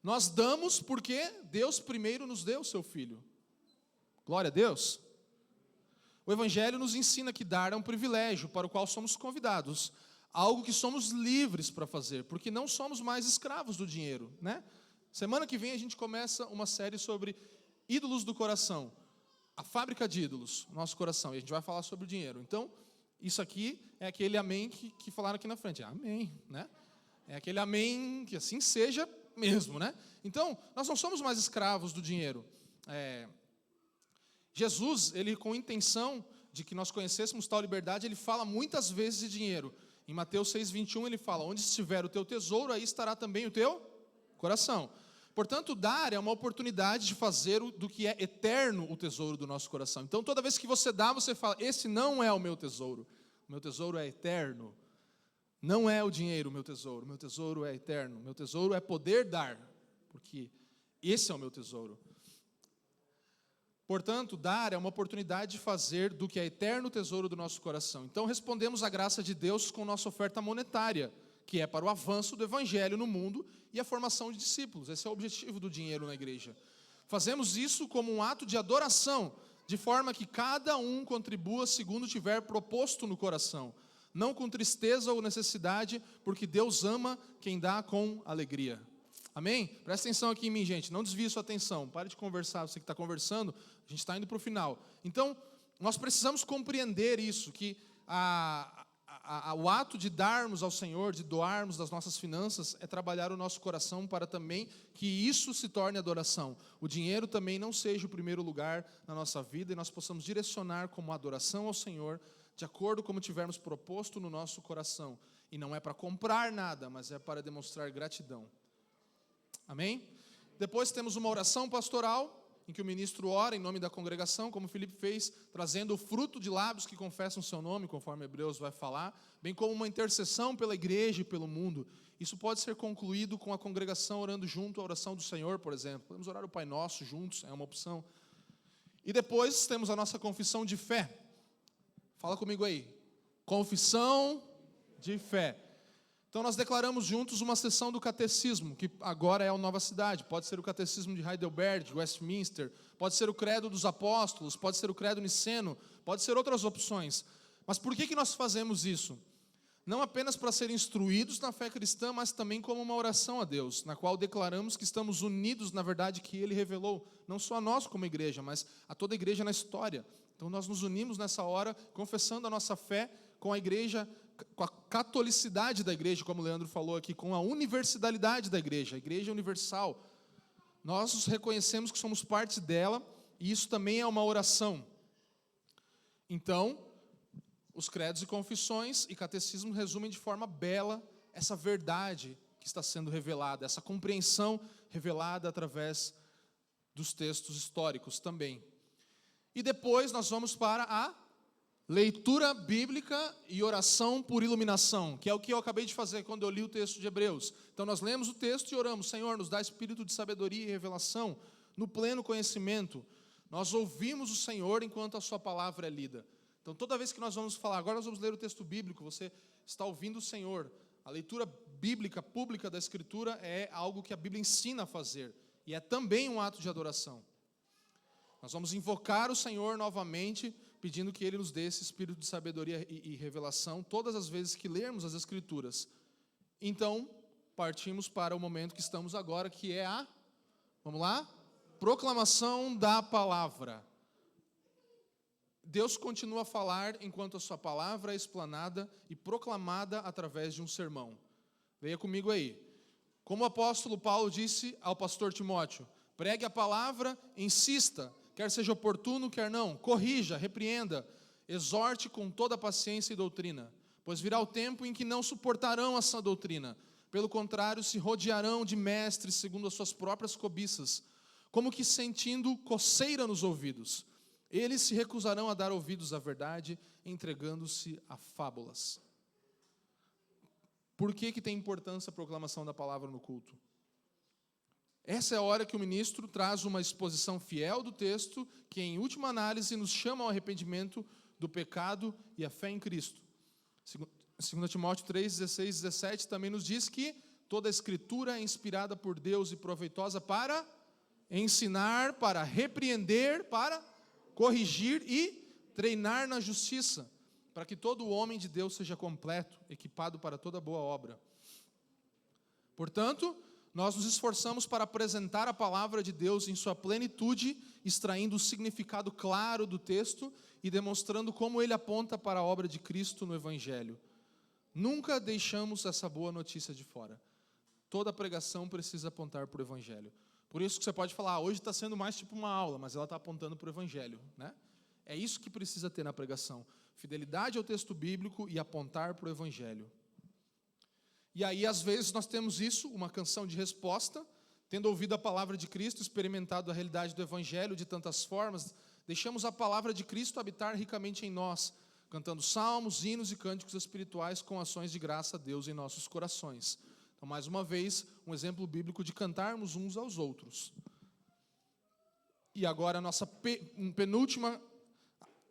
Nós damos porque Deus primeiro nos deu o seu Filho. Glória a Deus. O Evangelho nos ensina que dar é um privilégio para o qual somos convidados. Algo que somos livres para fazer, porque não somos mais escravos do dinheiro, né? Semana que vem a gente começa uma série sobre ídolos do coração. A fábrica de ídolos, nosso coração. E a gente vai falar sobre o dinheiro. Então, isso aqui é aquele amém que falaram aqui na frente. Amém, né? É aquele amém que assim seja mesmo, né? Então, nós não somos mais escravos do dinheiro. Jesus, ele com intenção de que nós conhecêssemos tal liberdade, ele fala muitas vezes de dinheiro. Em Mateus 6:21 ele fala: onde estiver o teu tesouro, aí estará também o teu coração. Portanto, dar é uma oportunidade de fazer do que é eterno o tesouro do nosso coração. Então, toda vez que você dá, você fala: esse não é o meu tesouro é eterno. Não é o dinheiro o meu tesouro é eterno. Meu tesouro é poder dar, porque esse é o meu tesouro. Portanto, dar é uma oportunidade de fazer do que é eterno tesouro do nosso coração. Então, respondemos à graça de Deus com nossa oferta monetária, que é para o avanço do Evangelho no mundo e a formação de discípulos. Esse é o objetivo do dinheiro na igreja. Fazemos isso como um ato de adoração, de forma que cada um contribua segundo tiver proposto no coração, não com tristeza ou necessidade, porque Deus ama quem dá com alegria. Amém? Presta atenção aqui em mim, gente. Não desvie sua atenção. Pare de conversar. Você que está conversando, a gente está indo para o final. Então, nós precisamos compreender isso, que a o ato de darmos ao Senhor, de doarmos das nossas finanças, é trabalhar o nosso coração para também que isso se torne adoração. O dinheiro também não seja o primeiro lugar na nossa vida e nós possamos direcionar como adoração ao Senhor, de acordo com como tivermos proposto no nosso coração. E não é para comprar nada, mas é para demonstrar gratidão. Amém? Depois temos uma oração pastoral, em que o ministro ora em nome da congregação, como Felipe fez, trazendo o fruto de lábios que confessam o seu nome, conforme Hebreus vai falar, bem como uma intercessão pela igreja e pelo mundo. Isso pode ser concluído com a congregação orando junto à oração do Senhor, por exemplo. Podemos orar o Pai Nosso juntos, é uma opção. E depois temos a nossa confissão de fé. Fala comigo aí. Confissão de fé. Então nós declaramos juntos uma sessão do catecismo, que agora é a Nova Cidade. Pode ser o catecismo de Heidelberg, de Westminster, pode ser o credo dos apóstolos, pode ser o credo niceno, pode ser outras opções. Mas por que nós fazemos isso? Não apenas para ser instruídos na fé cristã, mas também como uma oração a Deus, na qual declaramos que estamos unidos na verdade que Ele revelou, não só a nós como igreja, mas a toda a igreja na história. Então nós nos unimos nessa hora, confessando a nossa fé com a igreja, com a catolicidade da igreja, como o Leandro falou aqui, com a universalidade da igreja, a igreja universal. Nós nos reconhecemos que somos parte dela, e isso também é uma oração. Então, os credos e confissões e catecismo resumem de forma bela essa verdade que está sendo revelada, essa compreensão revelada através dos textos históricos também. E depois nós vamos para a leitura bíblica e oração por iluminação, que é o que eu acabei de fazer quando eu li o texto de Hebreus. Então nós lemos o texto e oramos: Senhor, nos dá espírito de sabedoria e revelação, no pleno conhecimento. Nós ouvimos o Senhor enquanto a sua palavra é lida. Então toda vez que nós vamos falar, agora nós vamos ler o texto bíblico, você está ouvindo o Senhor. A leitura bíblica, pública da Escritura é algo que a Bíblia ensina a fazer, e é também um ato de adoração. Nós vamos invocar o Senhor novamente, pedindo que Ele nos dê esse espírito de sabedoria e revelação todas as vezes que lermos as Escrituras. Então, partimos para o momento que estamos agora, que é a, vamos lá? Proclamação da palavra. Deus continua a falar enquanto a sua palavra é explanada e proclamada através de um sermão. Venha comigo aí. Como o apóstolo Paulo disse ao pastor Timóteo: pregue a palavra, insista, quer seja oportuno, quer não, corrija, repreenda, exorte com toda paciência e doutrina, pois virá o tempo em que não suportarão a sã doutrina, pelo contrário, se rodearão de mestres segundo as suas próprias cobiças, como que sentindo coceira nos ouvidos. Eles se recusarão a dar ouvidos à verdade, entregando-se a fábulas. Por que tem importância a proclamação da palavra no culto? Essa é a hora que o ministro traz uma exposição fiel do texto, que em última análise nos chama ao arrependimento do pecado e à fé em Cristo. 2 Timóteo 3, 16 e 17 também nos diz que toda a Escritura é inspirada por Deus e proveitosa para ensinar, para repreender, para corrigir e treinar na justiça, para que todo o homem de Deus seja completo, equipado para toda boa obra. Portanto, nós nos esforçamos para apresentar a palavra de Deus em sua plenitude, extraindo o significado claro do texto e demonstrando como ele aponta para a obra de Cristo no Evangelho. Nunca deixamos essa boa notícia de fora. Toda pregação precisa apontar para o Evangelho. Por isso que você pode falar: hoje está sendo mais tipo uma aula, mas ela está apontando para o Evangelho, né? É isso que precisa ter na pregação: fidelidade ao texto bíblico e apontar para o Evangelho. E aí, às vezes, nós temos isso, uma canção de resposta, tendo ouvido a palavra de Cristo, experimentado a realidade do Evangelho de tantas formas, deixamos a palavra de Cristo habitar ricamente em nós, cantando salmos, hinos e cânticos espirituais com ações de graça a Deus em nossos corações. Então, mais uma vez, um exemplo bíblico de cantarmos uns aos outros. E agora, a nossa penúltima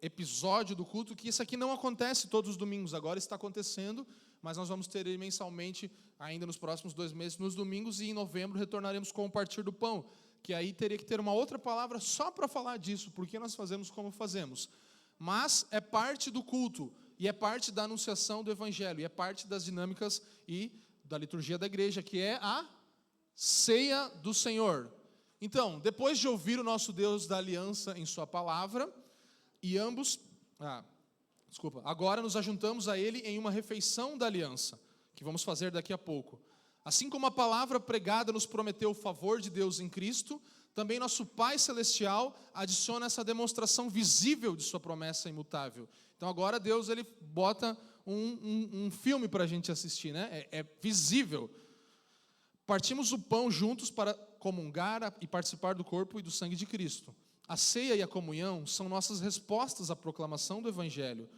episódio do culto, que isso aqui não acontece todos os domingos, agora está acontecendo, mas nós vamos ter ele mensalmente, ainda nos próximos 2 meses, nos domingos, e em novembro retornaremos com o partir do pão, que aí teria que ter uma outra palavra só para falar disso, porque nós fazemos como fazemos. Mas é parte do culto, e é parte da anunciação do Evangelho, e é parte das dinâmicas e da liturgia da igreja, que é a ceia do Senhor. Então, depois de ouvir o nosso Deus da aliança em sua palavra, e ambos, Agora nos ajuntamos a ele em uma refeição da aliança, que vamos fazer daqui a pouco. Assim como a palavra pregada nos prometeu o favor de Deus em Cristo, também nosso Pai Celestial adiciona essa demonstração visível de sua promessa imutável. Então agora Deus ele bota um filme para a gente assistir, né? É visível. Partimos o pão juntos para comungar e participar do corpo e do sangue de Cristo. A ceia e a comunhão são nossas respostas à proclamação do Evangelho,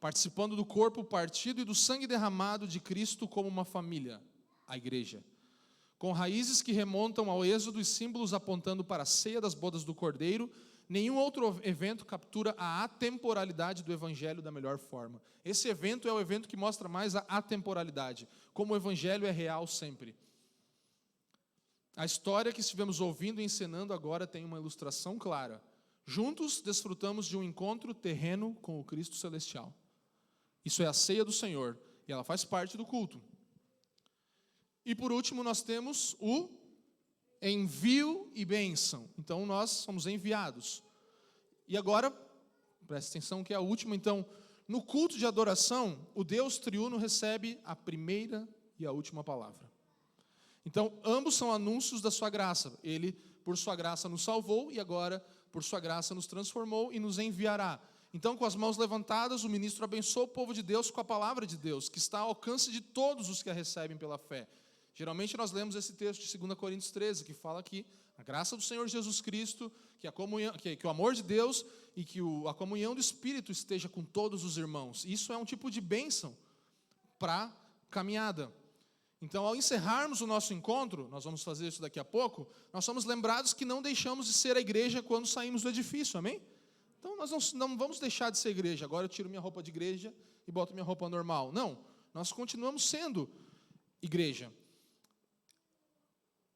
participando do corpo partido e do sangue derramado de Cristo como uma família, a igreja. Com raízes que remontam ao êxodo e símbolos apontando para a ceia das bodas do Cordeiro, nenhum outro evento captura a atemporalidade do Evangelho da melhor forma. Esse evento é o evento que mostra mais a atemporalidade, como o Evangelho é real sempre. A história que estivemos ouvindo e encenando agora tem uma ilustração clara. Juntos desfrutamos de um encontro terreno com o Cristo Celestial. Isso é a ceia do Senhor, e ela faz parte do culto. E por último nós temos o envio e bênção. Então nós somos enviados. E agora, preste atenção que é a última. Então, no culto de adoração, o Deus triuno recebe a primeira e a última palavra. Então, ambos são anúncios da sua graça. Ele, por sua graça, nos salvou e agora, por sua graça, nos transformou e nos enviará. Então, com as mãos levantadas, o ministro abençoa o povo de Deus com a palavra de Deus, que está ao alcance de todos os que a recebem pela fé. Geralmente nós lemos esse texto de 2 Coríntios 13, que fala que a graça do Senhor Jesus Cristo, que o amor de Deus e que a comunhão do Espírito esteja com todos os irmãos. Isso é um tipo de bênção para a caminhada. Então, ao encerrarmos o nosso encontro, nós vamos fazer isso daqui a pouco, nós somos lembrados que não deixamos de ser a igreja quando saímos do edifício, amém? Então, nós não vamos deixar de ser igreja. Agora eu tiro minha roupa de igreja e boto minha roupa normal. Não, nós continuamos sendo igreja.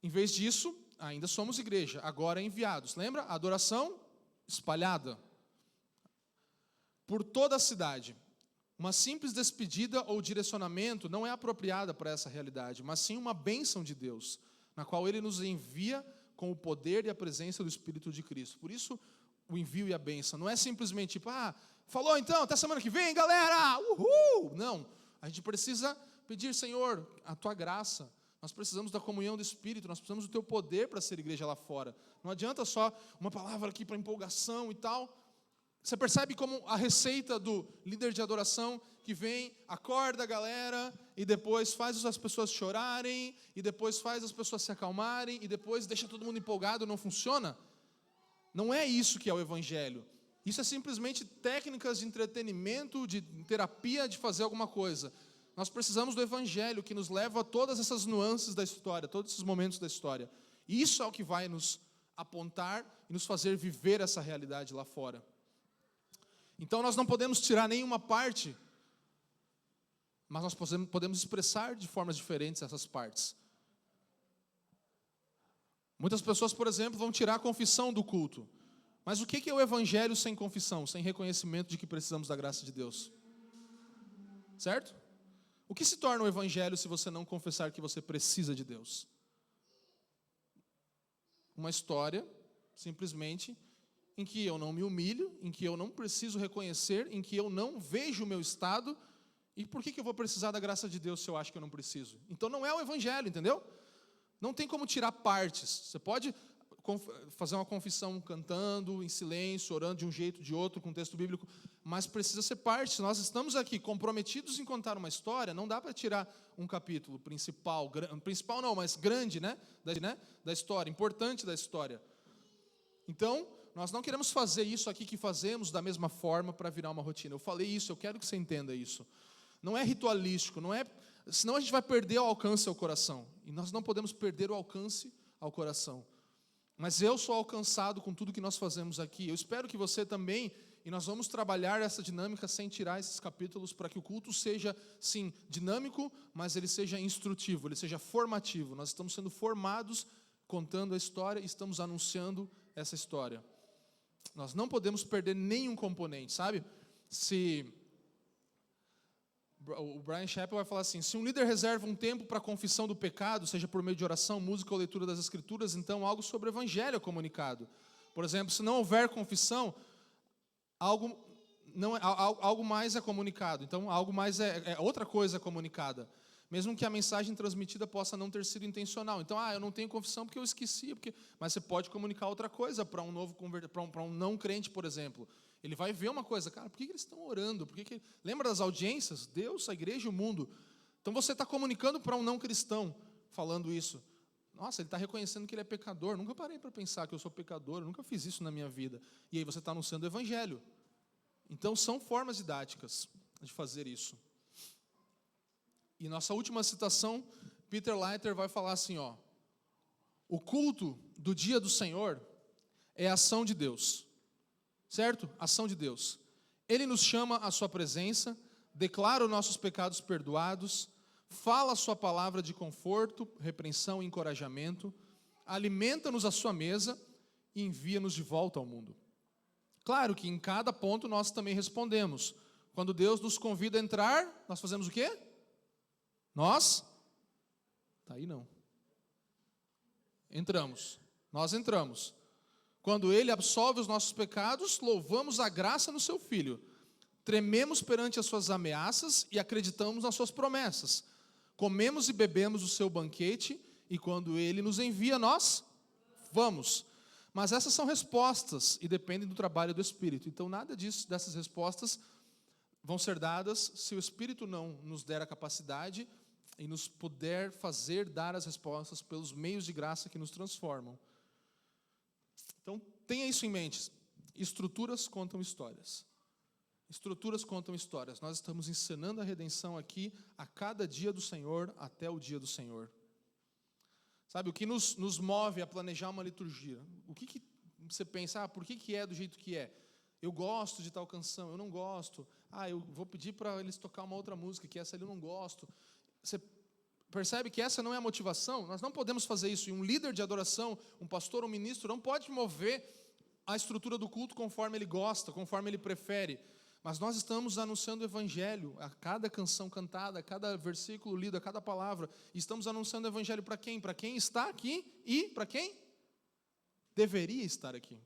Em vez disso, ainda somos igreja, agora enviados. Lembra? A adoração espalhada por toda a cidade. Uma simples despedida ou direcionamento não é apropriada para essa realidade, mas sim uma bênção de Deus, na qual Ele nos envia com o poder e a presença do Espírito de Cristo. Por isso, o envio e a bênção. Não é simplesmente tipo, falou então, até semana que vem, galera! Uhul! Não, a gente precisa pedir, Senhor, a Tua graça. Nós precisamos da comunhão do Espírito, nós precisamos do Teu poder para ser igreja lá fora. Não adianta só uma palavra aqui para empolgação e tal. Você percebe como a receita do líder de adoração que vem, acorda a galera, e depois faz as pessoas chorarem, e depois faz as pessoas se acalmarem, e depois deixa todo mundo empolgado, não funciona? Não é isso que é o Evangelho. Isso é simplesmente técnicas de entretenimento, de terapia, de fazer alguma coisa. Nós precisamos do Evangelho, que nos leva a todas essas nuances da história, todos esses momentos da história. E isso é o que vai nos apontar e nos fazer viver essa realidade lá fora. Então nós não podemos tirar nenhuma parte, mas nós podemos expressar de formas diferentes essas partes. Muitas pessoas, por exemplo, vão tirar a confissão do culto. Mas o que é o Evangelho sem confissão, sem reconhecimento de que precisamos da graça de Deus? Certo? O que se torna o Evangelho se você não confessar que você precisa de Deus? Uma história, simplesmente, em que eu não me humilho, em que eu não preciso reconhecer, em que eu não vejo o meu estado. E por que eu vou precisar da graça de Deus se eu acho que eu não preciso? Então não é o Evangelho, entendeu? Não tem como tirar partes. Você pode fazer uma confissão cantando, em silêncio, orando de um jeito, de outro, com texto bíblico, mas precisa ser parte. Se nós estamos aqui comprometidos em contar uma história, não dá para tirar um capítulo principal não, mas grande, né, da história, importante da história. Então, nós não queremos fazer isso aqui que fazemos da mesma forma para virar uma rotina. Eu falei isso, eu quero que você entenda isso. Não é ritualístico, não é, senão a gente vai perder o alcance ao coração. E nós não podemos perder o alcance ao coração. Mas eu sou alcançado com tudo que nós fazemos aqui. Eu espero que você também, e nós vamos trabalhar essa dinâmica sem tirar esses capítulos para que o culto seja, sim, dinâmico, mas ele seja instrutivo, ele seja formativo. Nós estamos sendo formados contando a história e estamos anunciando essa história. Nós não podemos perder nenhum componente, sabe? O Brian Chappell vai falar assim, se um líder reserva um tempo para a confissão do pecado, seja por meio de oração, música ou leitura das Escrituras, então algo sobre o Evangelho é comunicado. Por exemplo, se não houver confissão, algo não é, algo mais é comunicado. Então, algo mais é outra coisa comunicada. Mesmo que a mensagem transmitida possa não ter sido intencional. Então, eu não tenho confissão porque eu esqueci. Mas você pode comunicar outra coisa para um não crente, por exemplo. Ele vai ver uma coisa, cara, por que eles estão orando? Lembra das audiências? Deus, a igreja e o mundo. Então, você está comunicando para um não cristão, falando isso. Nossa, ele está reconhecendo que ele é pecador. Nunca parei para pensar que eu sou pecador. Eu nunca fiz isso na minha vida. E aí você está anunciando o evangelho. Então, são formas didáticas de fazer isso. E nossa última citação, Peter Leiter vai falar assim, o culto do dia do Senhor é a ação de Deus, certo? Ação de Deus. Ele nos chama à sua presença, declara os nossos pecados perdoados, fala a sua palavra de conforto, repreensão e encorajamento, alimenta-nos à sua mesa e envia-nos de volta ao mundo. Claro que em cada ponto nós também respondemos. Quando Deus nos convida a entrar, nós fazemos o quê? Nós? Está aí não. Nós entramos. Quando Ele absolve os nossos pecados, louvamos a graça no Seu Filho. Trememos perante as Suas ameaças e acreditamos nas Suas promessas. Comemos e bebemos o Seu banquete e quando Ele nos envia, nós vamos. Mas essas são respostas e dependem do trabalho do Espírito. Então nada dessas respostas vão ser dadas se o Espírito não nos der a capacidade e nos puder dar as respostas pelos meios de graça que nos transformam. Então, tenha isso em mente. Estruturas contam histórias. Estruturas contam histórias. Nós estamos ensinando a redenção aqui a cada dia do Senhor até o dia do Senhor. Sabe, o que nos move a planejar uma liturgia? O que você pensa, por que é do jeito que é? Eu gosto de tal canção, eu não gosto. Eu vou pedir para eles tocar uma outra música, que essa ali eu não gosto. Você percebe que essa não é a motivação? Nós não podemos fazer isso. E um líder de adoração, um pastor, um ministro, não pode mover a estrutura do culto conforme ele gosta, conforme ele prefere. Mas nós estamos anunciando o evangelho a cada canção cantada, a cada versículo lido, a cada palavra. E estamos anunciando o evangelho para quem? Para quem está aqui e para quem deveria estar aqui.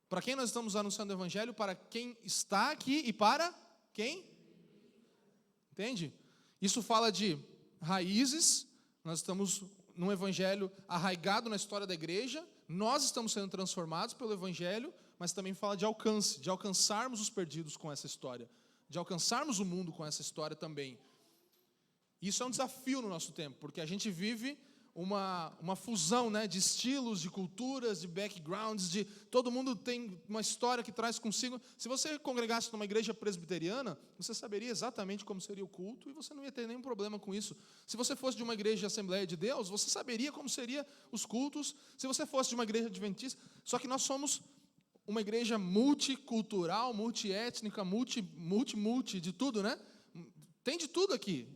Para quem nós estamos anunciando o evangelho? Para quem está aqui e para quem? Entende? Isso fala de raízes. Nós estamos num evangelho arraigado na história da igreja. Nós estamos sendo transformados pelo evangelho, mas também fala de alcance, de alcançarmos os perdidos com essa história, de alcançarmos o mundo com essa história também. Isso é um desafio no nosso tempo, porque a gente vive uma fusão, né, de estilos, de culturas, de backgrounds, todo mundo tem uma história que traz consigo. Se você congregasse numa igreja presbiteriana, você saberia exatamente como seria o culto e você não ia ter nenhum problema com isso. Se você fosse de uma igreja de Assembleia de Deus, você saberia como seriam os cultos. Se você fosse de uma igreja adventista, só que nós somos uma igreja multicultural, multiétnica, multi de tudo, né? Tem de tudo aqui.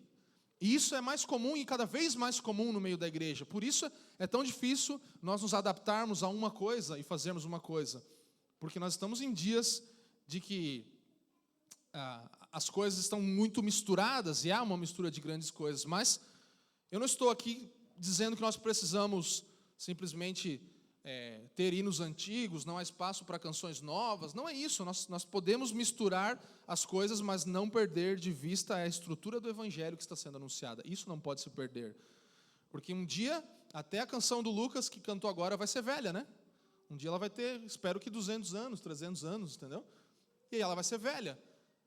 E isso é mais comum e cada vez mais comum no meio da igreja. Por isso é tão difícil nós nos adaptarmos a uma coisa e fazermos uma coisa. Porque nós estamos em dias de que as coisas estão muito misturadas, e há uma mistura de grandes coisas. Mas eu não estou aqui dizendo que nós precisamos simplesmente ter hinos antigos, não há espaço para canções novas. Não é isso, nós podemos misturar as coisas, mas não perder de vista a estrutura do evangelho que está sendo anunciada. Isso não pode se perder, porque um dia, até a canção do Lucas, que cantou agora, vai ser velha, né? Um dia ela vai ter, espero que 200 anos, 300 anos, entendeu? E aí ela vai ser velha.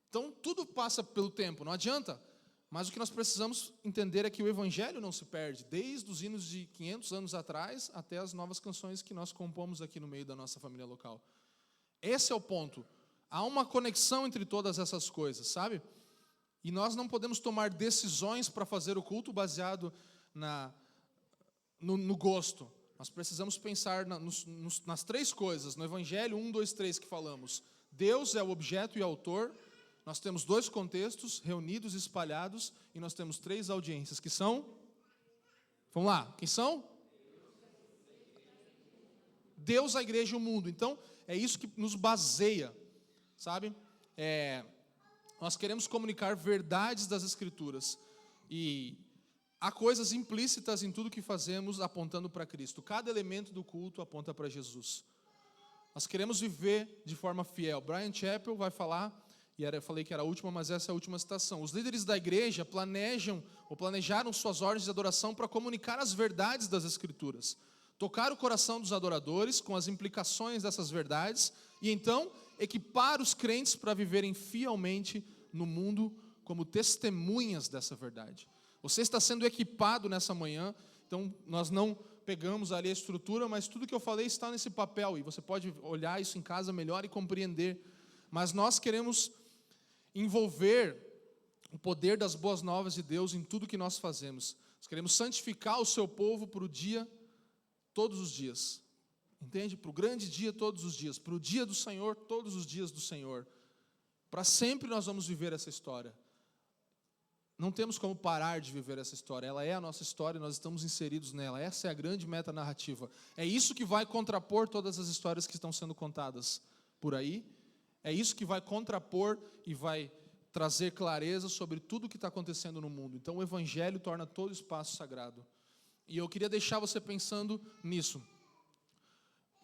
Então, tudo passa pelo tempo, não adianta. Mas o que nós precisamos entender é que o evangelho não se perde, desde os hinos de 500 anos atrás até as novas canções que nós compomos aqui no meio da nossa família local. Esse é o ponto. Há uma conexão entre todas essas coisas, sabe? E nós não podemos tomar decisões para fazer o culto baseado no gosto. Nós precisamos pensar nas três coisas, no evangelho 1, 2, 3 que falamos. Deus é o objeto e autor. Nós temos 2 contextos reunidos e espalhados, e nós temos 3 audiências, que são... Vamos lá, quem são? Deus, a igreja e o mundo. Então, é isso que nos baseia, sabe? Nós queremos comunicar verdades das Escrituras, e há coisas implícitas em tudo que fazemos apontando para Cristo. Cada elemento do culto aponta para Jesus. Nós queremos viver de forma fiel. Bryan Chapell vai falar, eu falei que era a última, mas essa é a última citação. Os líderes da igreja planejaram suas ordens de adoração para comunicar as verdades das Escrituras, tocar o coração dos adoradores com as implicações dessas verdades e então equipar os crentes para viverem fielmente no mundo como testemunhas dessa verdade. Você está sendo equipado nessa manhã, então nós não pegamos ali a estrutura, mas tudo que eu falei está nesse papel, e você pode olhar isso em casa melhor e compreender. Mas nós queremos envolver o poder das boas novas de Deus em tudo que nós fazemos. Nós queremos santificar o seu povo para o dia, todos os dias. Entende? Para o grande dia, todos os dias. Para o dia do Senhor, todos os dias do Senhor. Para sempre nós vamos viver essa história. Não temos como parar de viver essa história. Ela é a nossa história e nós estamos inseridos nela. Essa é a grande meta narrativa. É isso que vai contrapor todas as histórias que estão sendo contadas por aí. É isso que vai contrapor e vai trazer clareza sobre tudo o que está acontecendo no mundo. Então o Evangelho torna todo espaço sagrado. E eu queria deixar você pensando nisso,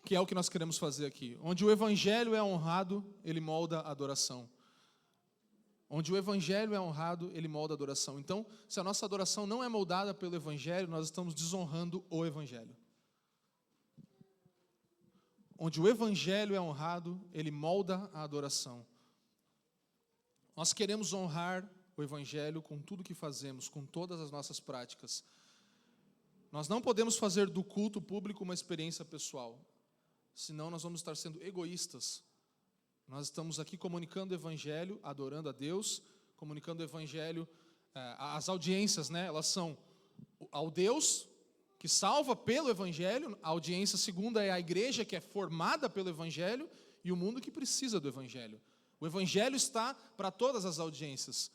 que é o que nós queremos fazer aqui. Onde o Evangelho é honrado, ele molda a adoração. Onde o Evangelho é honrado, ele molda a adoração. Então, se a nossa adoração não é moldada pelo Evangelho, nós estamos desonrando o Evangelho. Onde o Evangelho é honrado, ele molda a adoração. Nós queremos honrar o Evangelho com tudo que fazemos, com todas as nossas práticas. Nós não podemos fazer do culto público uma experiência pessoal, senão nós vamos estar sendo egoístas. Nós estamos aqui comunicando o Evangelho, adorando a Deus, comunicando o Evangelho, as audiências, né, elas são ao Deus que salva pelo Evangelho, a audiência segunda é a igreja que é formada pelo Evangelho e o mundo que precisa do Evangelho. O Evangelho está para todas as audiências.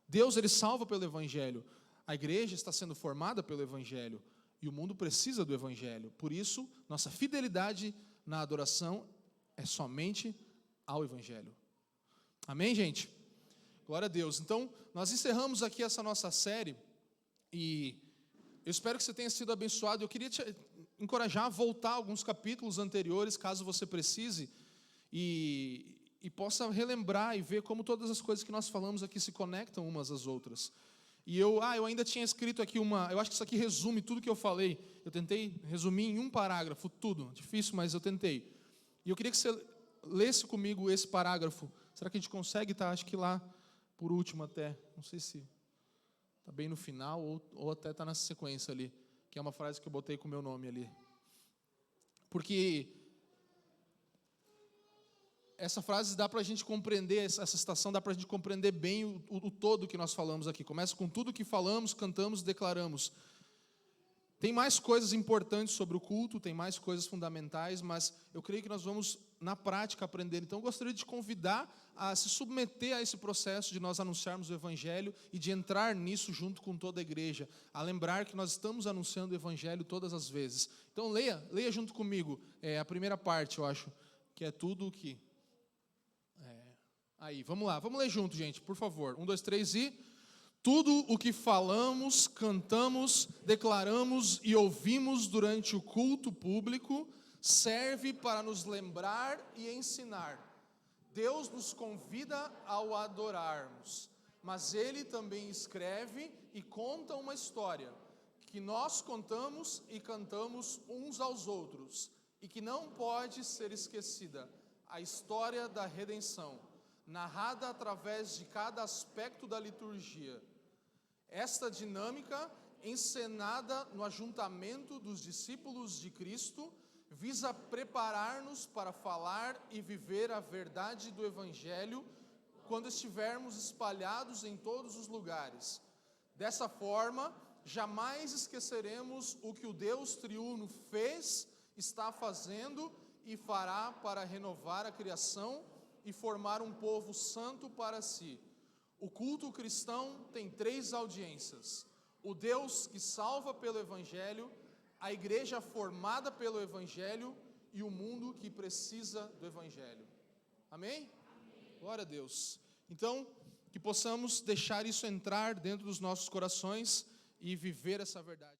Deus, ele salva pelo Evangelho. A igreja está sendo formada pelo Evangelho e o mundo precisa do Evangelho. Por isso, nossa fidelidade na adoração é somente ao Evangelho. Amém, gente? Glória a Deus. Então, nós encerramos aqui essa nossa série e eu espero que você tenha sido abençoado. Eu queria te encorajar a voltar a alguns capítulos anteriores, caso você precise, e possa relembrar e ver como todas as coisas que nós falamos aqui se conectam umas às outras. E eu ainda tinha escrito aqui eu acho que isso aqui resume tudo que eu falei. Eu tentei resumir em um parágrafo tudo, difícil, mas eu tentei. E eu queria que você lesse comigo esse parágrafo. Será que a gente consegue? Acho que lá por último até, não sei se está bem no final ou até está nessa sequência ali, que é uma frase que eu botei com o meu nome ali. Porque essa frase dá para a gente compreender, essa citação dá para a gente compreender bem o todo que nós falamos aqui. Começa com tudo que falamos, cantamos, declaramos. Tem mais coisas importantes sobre o culto, tem mais coisas fundamentais, mas eu creio que nós vamos, na prática, aprender. Então, eu gostaria de te convidar a se submeter a esse processo de nós anunciarmos o Evangelho e de entrar nisso junto com toda a igreja, a lembrar que nós estamos anunciando o Evangelho todas as vezes. Então, leia junto comigo a primeira parte, eu acho, que é tudo o que... Aí, vamos lá, vamos ler junto, gente, por favor. 1, 2, 3 e... Tudo o que falamos, cantamos, declaramos e ouvimos durante o culto público serve para nos lembrar e ensinar. Deus nos convida ao adorarmos, mas Ele também escreve e conta uma história que nós contamos e cantamos uns aos outros e que não pode ser esquecida, a história da redenção, narrada através de cada aspecto da liturgia. Esta dinâmica, encenada no ajuntamento dos discípulos de Cristo, visa preparar-nos para falar e viver a verdade do Evangelho quando estivermos espalhados em todos os lugares. Dessa forma, jamais esqueceremos o que o Deus triuno fez, está fazendo e fará para renovar a criação e formar um povo santo para si. O culto cristão tem 3 audiências: o Deus que salva pelo Evangelho, a igreja formada pelo Evangelho e o mundo que precisa do Evangelho. Amém? Glória a Deus. Então, que possamos deixar isso entrar dentro dos nossos corações e viver essa verdade.